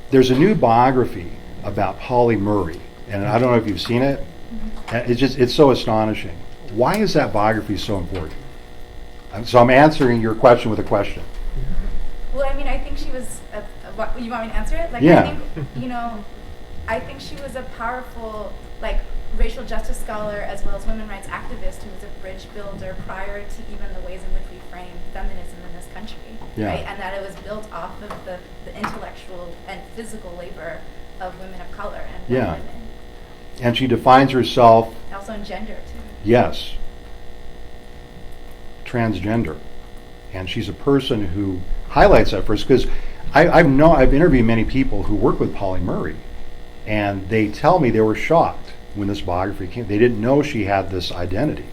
S4: There's a new biography about Polly Murray, and I don't know if you've seen it. It's so astonishing. Why is that biography so important? So I'm answering your question with a question.
S11: Well, I mean, I think she was, you want me to answer it? Like,
S4: Yeah.
S11: I think she was a powerful, like, racial justice scholar as well as women's rights activist who was a bridge builder prior to even the ways in which we frame feminism in this country,
S4: Yeah.
S11: right? And that it was built off of the intellectual and physical labor of women of color and
S4: Yeah.
S11: women.
S4: And she defines herself,
S11: Also in gender, too.
S4: yes, transgender. And she's a person who highlights that first, because I've interviewed many people who work with Polly Murray, and they tell me they were shocked when this biography came. They didn't know she had this identity.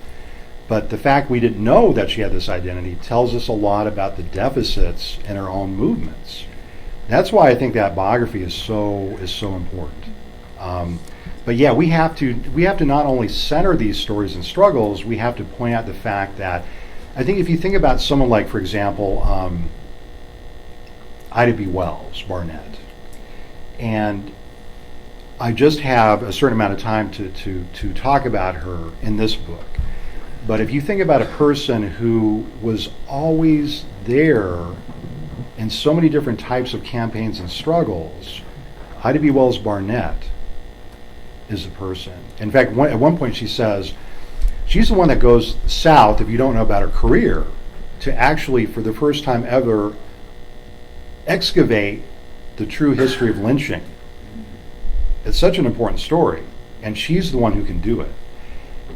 S4: But the fact we didn't know that she had this identity tells us a lot about the deficits in her own movements. That's why I think that biography is so important. But yeah, we have to not only center these stories and struggles, we have to point out the fact that I think if you think about someone like, for example, Ida B. Wells Barnett, and I just have a certain amount of time to talk about her in this book. But if you think about a person who was always there in so many different types of campaigns and struggles, Ida B. Wells Barnett is a person. In fact, at one point she says, she's the one that goes south, if you don't know about her career, to actually, for the first time ever, excavate the true history of lynching. It's such an important story, and she's the one who can do it.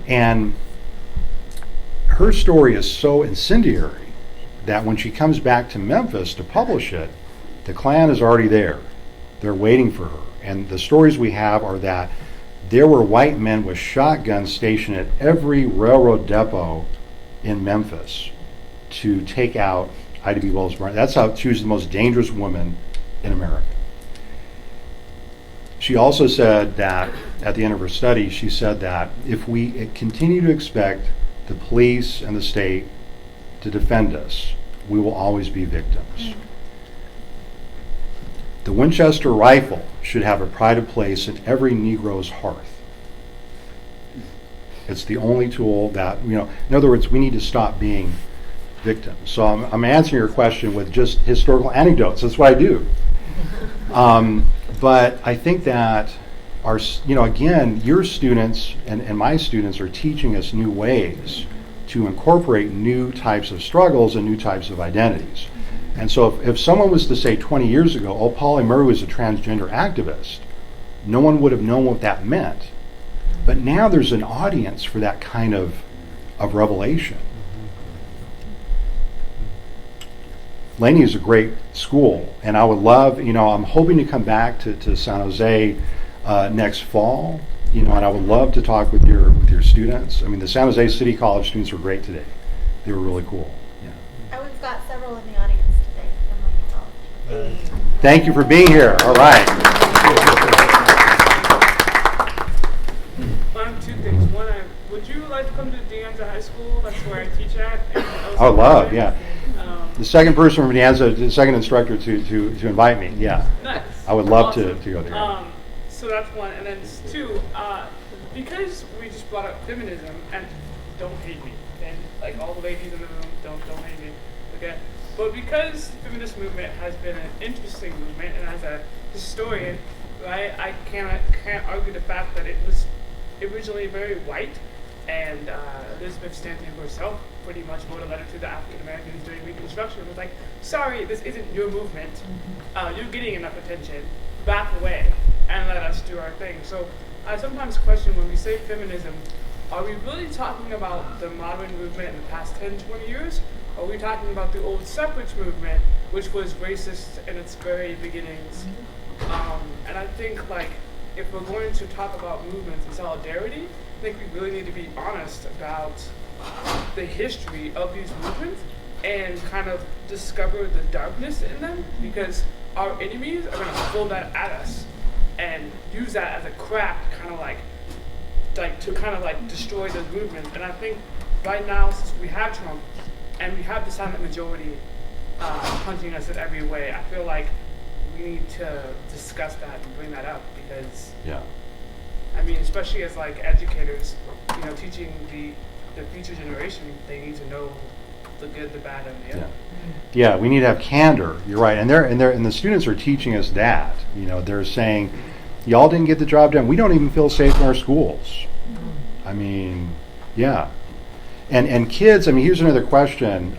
S4: And her story is so incendiary that when she comes back to Memphis to publish it, the Klan is already there. They're waiting for her. And the stories we have are that there were white men with shotguns stationed at every railroad depot in Memphis to take out Ida B. Wells Barnes. That's how she was the most dangerous woman in America. She also said that at the end of her study, she said that if we continue to expect the police and the state to defend us, we will always be victims. The Winchester rifle should have a pride of place in every Negro's hearth. It's the only tool that, in other words, we need to stop being victims. So I'm answering your question with just historical anecdotes. That's what I do. But I think that again, your students and my students are teaching us new ways to incorporate new types of struggles and new types of identities. And so if someone was to say 20 years ago, oh, Pauli Murray was a transgender activist, no one would have known what that meant. But now there's an audience for that kind of revelation. Laney is a great school, and I would love, I'm hoping to come back to San Jose next fall, and I would love to talk with your students. I mean, the San Jose City College students were great today. They were really cool. Yeah.
S2: And we've got several in the audience today from Lincoln College.
S4: Thank you for being here. All right.
S5: Two things. One, would you like to come to De Anza High School? That's where I teach at.
S4: I would love, yeah. The second person from De Anza, the second instructor to invite me, yeah.
S5: Nice.
S4: I would love
S5: Awesome.
S4: to go there.
S5: So that's one. And then two, because we just brought up feminism, and don't hate me, and like all the ladies in the room, don't hate me, okay? But because the feminist movement has been an interesting movement, and as a historian, right, I can't argue the fact that it was originally very white, and Elizabeth Stanton herself pretty much wrote a letter to the African Americans during Reconstruction. Was like, sorry, this isn't your movement. You're getting enough attention. Back away and let us do our thing. So I sometimes question when we say feminism, are we really talking about the modern movement in the past 10, 20 years? Or are we talking about the old suffrage movement, which was racist in its very beginnings? And I think if we're going to talk about movements and solidarity, I think we really need to be honest about the history of these movements and kind of discover the darkness in them, because our enemies are going to pull that at us and use that as a craft to destroy those movements. And I think right now, since we have Trump and we have the silent majority punching us in every way, I feel like we need to discuss that and bring that up, because especially as educators, teaching the future generation, they need to know the good, the bad, and the ugly.
S4: Yeah, we need to have candor. You're right, and the students are teaching us that. They're saying, y'all didn't get the job done. We don't even feel safe in our schools. I mean, yeah. And kids. I mean, here's another question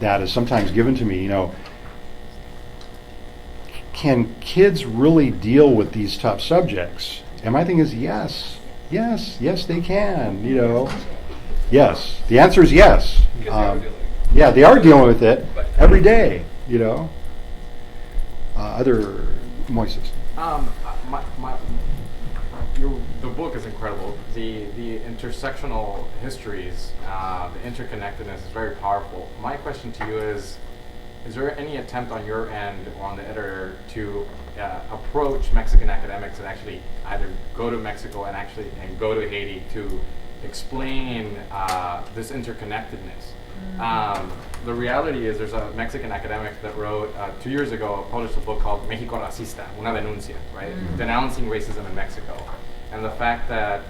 S4: that is sometimes given to me. Can kids really deal with these tough subjects? And my thing is yes, they can. Yes. The answer is yes. Yeah, they are dealing with it every day, Other Moises.
S12: The book is incredible. The intersectional histories, the interconnectedness is very powerful. My question to you is there any attempt on your end or on the editor to approach Mexican academics and actually either go to Mexico and go to Haiti to explain this interconnectedness? The reality is there's a Mexican academic that wrote 2 years ago, published a book called México Racista, Una Denuncia, right? Denouncing racism in Mexico. And the fact that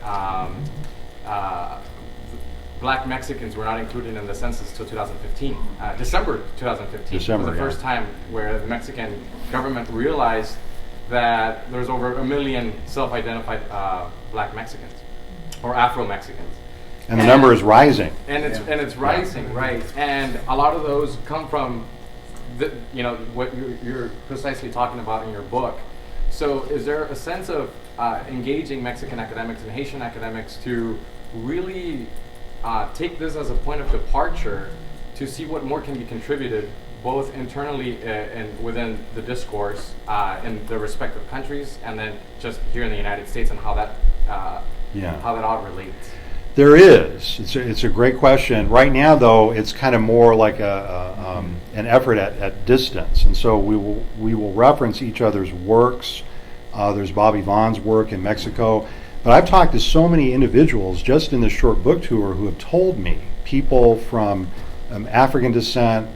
S12: Black Mexicans were not included in the census till 2015, December 2015. Was the first time where the Mexican government realized that there's over 1 million self-identified Black Mexicans or Afro-Mexicans.
S4: And the number is rising.
S12: And it's rising, right? And a lot of those come from what you're precisely talking about in your book. So is there a sense of engaging Mexican academics and Haitian academics to really take this as a point of departure to see what more can be contributed both internally and within the discourse in the respective countries, and then just here in the United States, and how that how that all relates?
S4: There is. It's a great question. Right now, though, it's kind of more like an effort at distance, and so we will reference each other's works. There's Bobby Vaughn's work in Mexico, but I've talked to so many individuals just in this short book tour who have told me, people from African descent,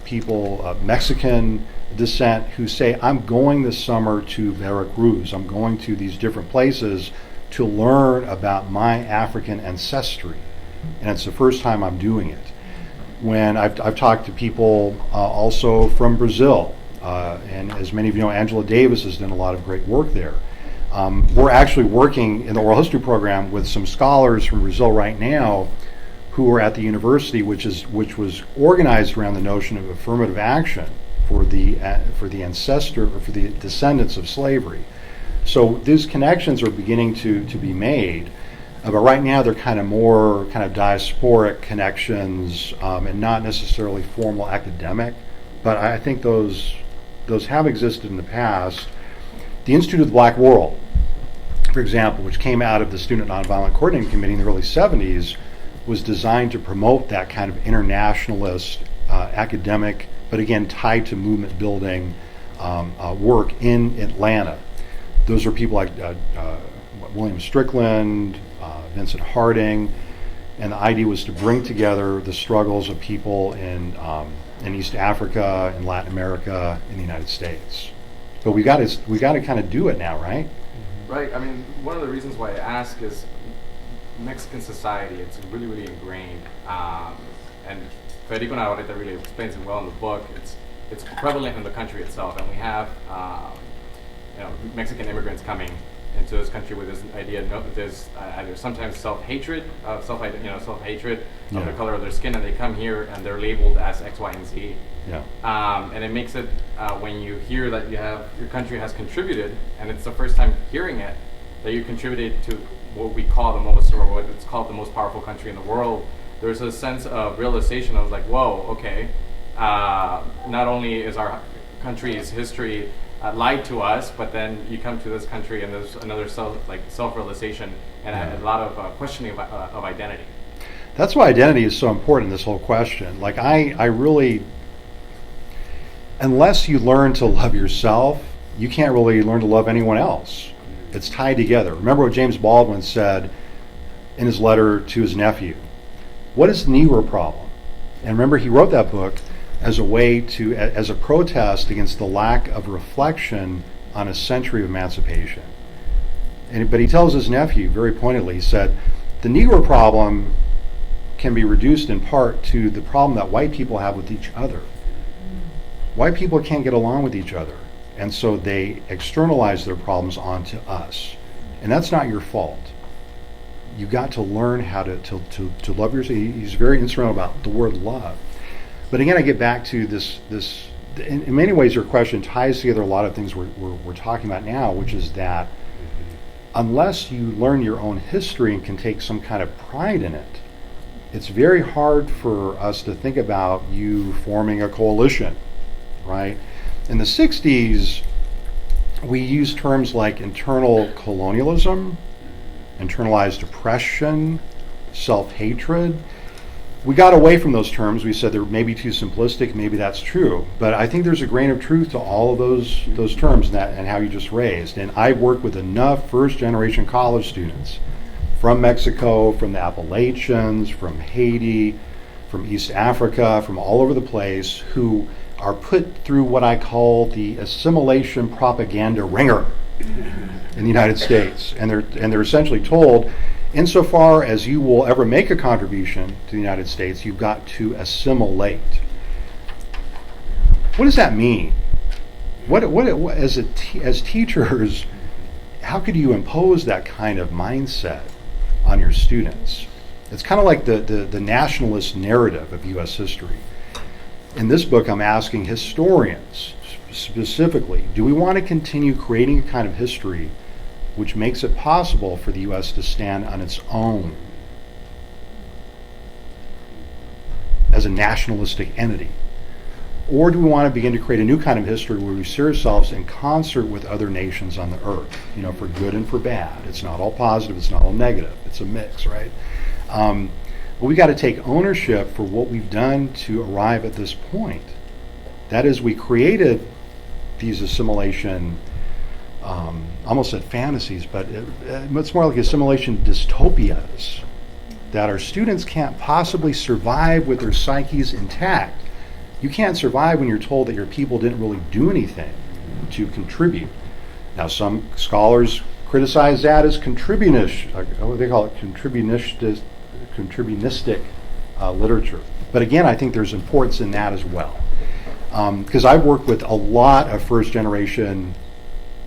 S4: people of Mexican descent, who say, I'm going this summer to Veracruz, I'm going to these different places to learn about my African ancestry, and it's the first time I'm doing it. When I've talked to people also from Brazil, and as many of you know, Angela Davis has done a lot of great work there. We're actually working in the oral history program with some scholars from Brazil right now who are at the university, which was organized around the notion of affirmative action for the ancestor or for the descendants of slavery. So these connections are beginning to be made, but right now they're kind of diasporic connections and not necessarily formal academic. But I think those have existed in the past. The Institute of the Black World, for example, which came out of the Student Nonviolent Coordinating Committee in the early 70s, was designed to promote that kind of internationalist, academic, but again tied to movement building work in Atlanta. Those are people like William Strickland, Vincent Harding, and the idea was to bring together the struggles of people in East Africa, in Latin America, in the United States. But we got to kind of do it now, right?
S12: Right. I mean, one of the reasons why I ask is Mexican society. It's really, really ingrained, and Federico Navarrete really explains it well in the book. It's prevalent in the country itself, and we have Mexican immigrants coming into this country with this idea. There's either sometimes self-hatred of the color of their skin, and they come here and they're labeled as X, Y, and Z.
S4: Yeah.
S12: And it makes it when you hear that your country has contributed, and it's the first time hearing it, that you contributed to what we call what it's called the most powerful country in the world. There's a sense of realization of like, whoa, okay. Not only is our country's history lied to us, but then you come to this country and there's another self-realization and a lot of questioning of identity.
S4: That's why identity is so important in this whole question. Like I really, unless you learn to love yourself, you can't really learn to love anyone else. It's tied together. Remember what James Baldwin said in his letter to his nephew. What is the Negro problem? And remember, he wrote that book as a protest against the lack of reflection on a century of emancipation. But he tells his nephew very pointedly, he said, the Negro problem can be reduced in part to the problem that white people have with each other. White people can't get along with each other, and so they externalize their problems onto us. And that's not your fault. You got to learn how to love yourself. He's very instrumental about the word love. But again, I get back to this. In many ways, your question ties together a lot of things we're talking about now, which is that unless you learn your own history and can take some kind of pride in it, it's very hard for us to think about you forming a coalition, right? In the 60s, we used terms like internal colonialism, internalized oppression, self-hatred. We got away from those terms. We said they're maybe too simplistic. Maybe that's true. But I think there's a grain of truth to all of those terms and how you just raised. And I've worked with enough first-generation college students from Mexico, from the Appalachians, from Haiti, from East Africa, from all over the place, who are put through what I call the assimilation propaganda ringer in the United States. And they're essentially told, insofar as you will ever make a contribution to the United States, you've got to assimilate. What does that mean? As teachers, how could you impose that kind of mindset on your students? It's kind of like the nationalist narrative of U.S. history. In this book, I'm asking historians specifically, do we want to continue creating a kind of history which makes it possible for the U.S. to stand on its own as a nationalistic entity? Or do we want to begin to create a new kind of history where we see ourselves in concert with other nations on the earth, for good and for bad? It's not all positive, it's not all negative, it's a mix, right? But we got to take ownership for what we've done to arrive at this point. That is, we created these assimilation, almost said fantasies, but it's more like assimilation dystopias that our students can't possibly survive with their psyches intact. You can't survive when you're told that your people didn't really do anything to contribute. Now, some scholars criticize that as contributionist, what do they call it, contributionistic literature. But again, I think there's importance in that as well. Because I've worked with a lot of first-generation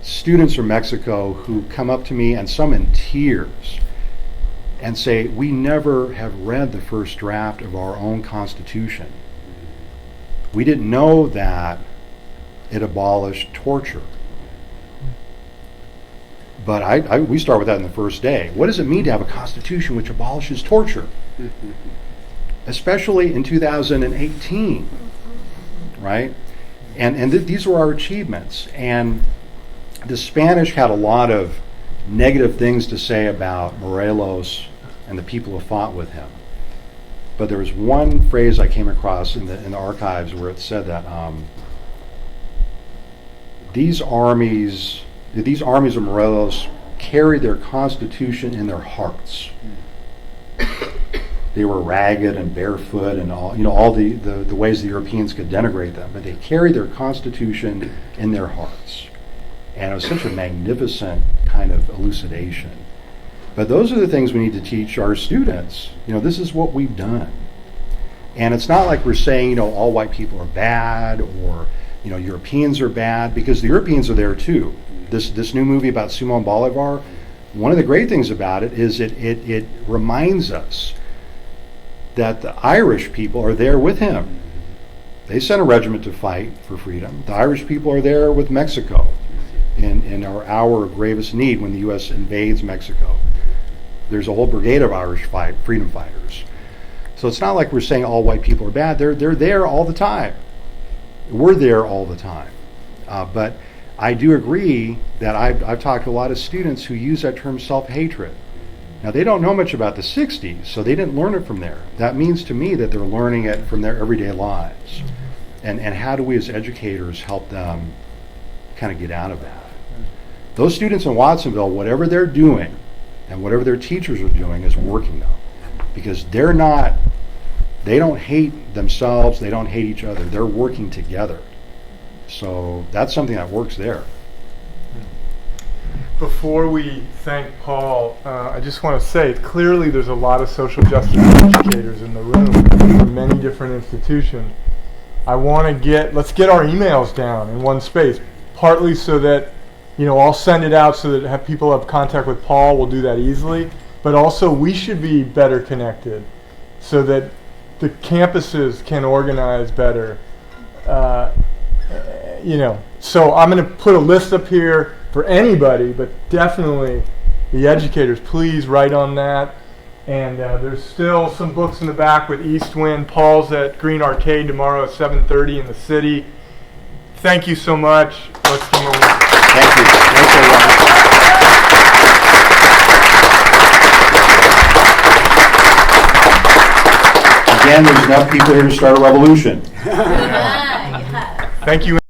S4: students from Mexico who come up to me, and some in tears, and say, we never have read the first draft of our own Constitution. We didn't know that it abolished torture. But we start with that in the first day. What does it mean to have a Constitution which abolishes torture? Especially in 2018, right? And these were our achievements. And the Spanish had a lot of negative things to say about Morelos and the people who fought with him. But there was one phrase I came across in the archives where it said that these armies of Morelos carried their constitution in their hearts. They were ragged and barefoot and all the ways the Europeans could denigrate them, but they carried their constitution in their hearts. And it was such a magnificent kind of elucidation. But those are the things we need to teach our students. This is what we've done. And it's not like we're saying, all white people are bad or, Europeans are bad, because the Europeans are there too. This new movie about Simon Bolivar, one of the great things about it is it reminds us that the Irish people are there with him. They sent a regiment to fight for freedom. The Irish people are there with Mexico in our hour of gravest need when the U.S. invades Mexico. There's a whole brigade of Irish freedom fighters. So it's not like we're saying all white people are bad. They're there all the time. We're there all the time. But I do agree that I've talked to a lot of students who use that term self-hatred. Now, they don't know much about the 60s, so they didn't learn it from there. That means to me that they're learning it from their everyday lives. And how do we as educators help them kind of get out of that? Those students in Watsonville, whatever they're doing and whatever their teachers are doing is working now. Because they don't hate themselves, they don't hate each other, they're working together. So that's something that works there.
S1: Before we thank Paul, I just want to say, clearly there's a lot of social justice educators in the room from many different institutions. Let's get our emails down in one space, partly so that, I'll send it out so that people have contact with Paul, we'll do that easily, but also we should be better connected so that the campuses can organize better. So I'm going to put a list up here for anybody, but definitely the educators, please write on that. And there's still some books in the back with East Wind. Paul's at Green Arcade tomorrow at 7:30 in the city. Thank you so much. Let's give him a round.
S4: Thank you. Thanks, everyone. Again, there's enough people here to start a revolution.
S1: Thank you.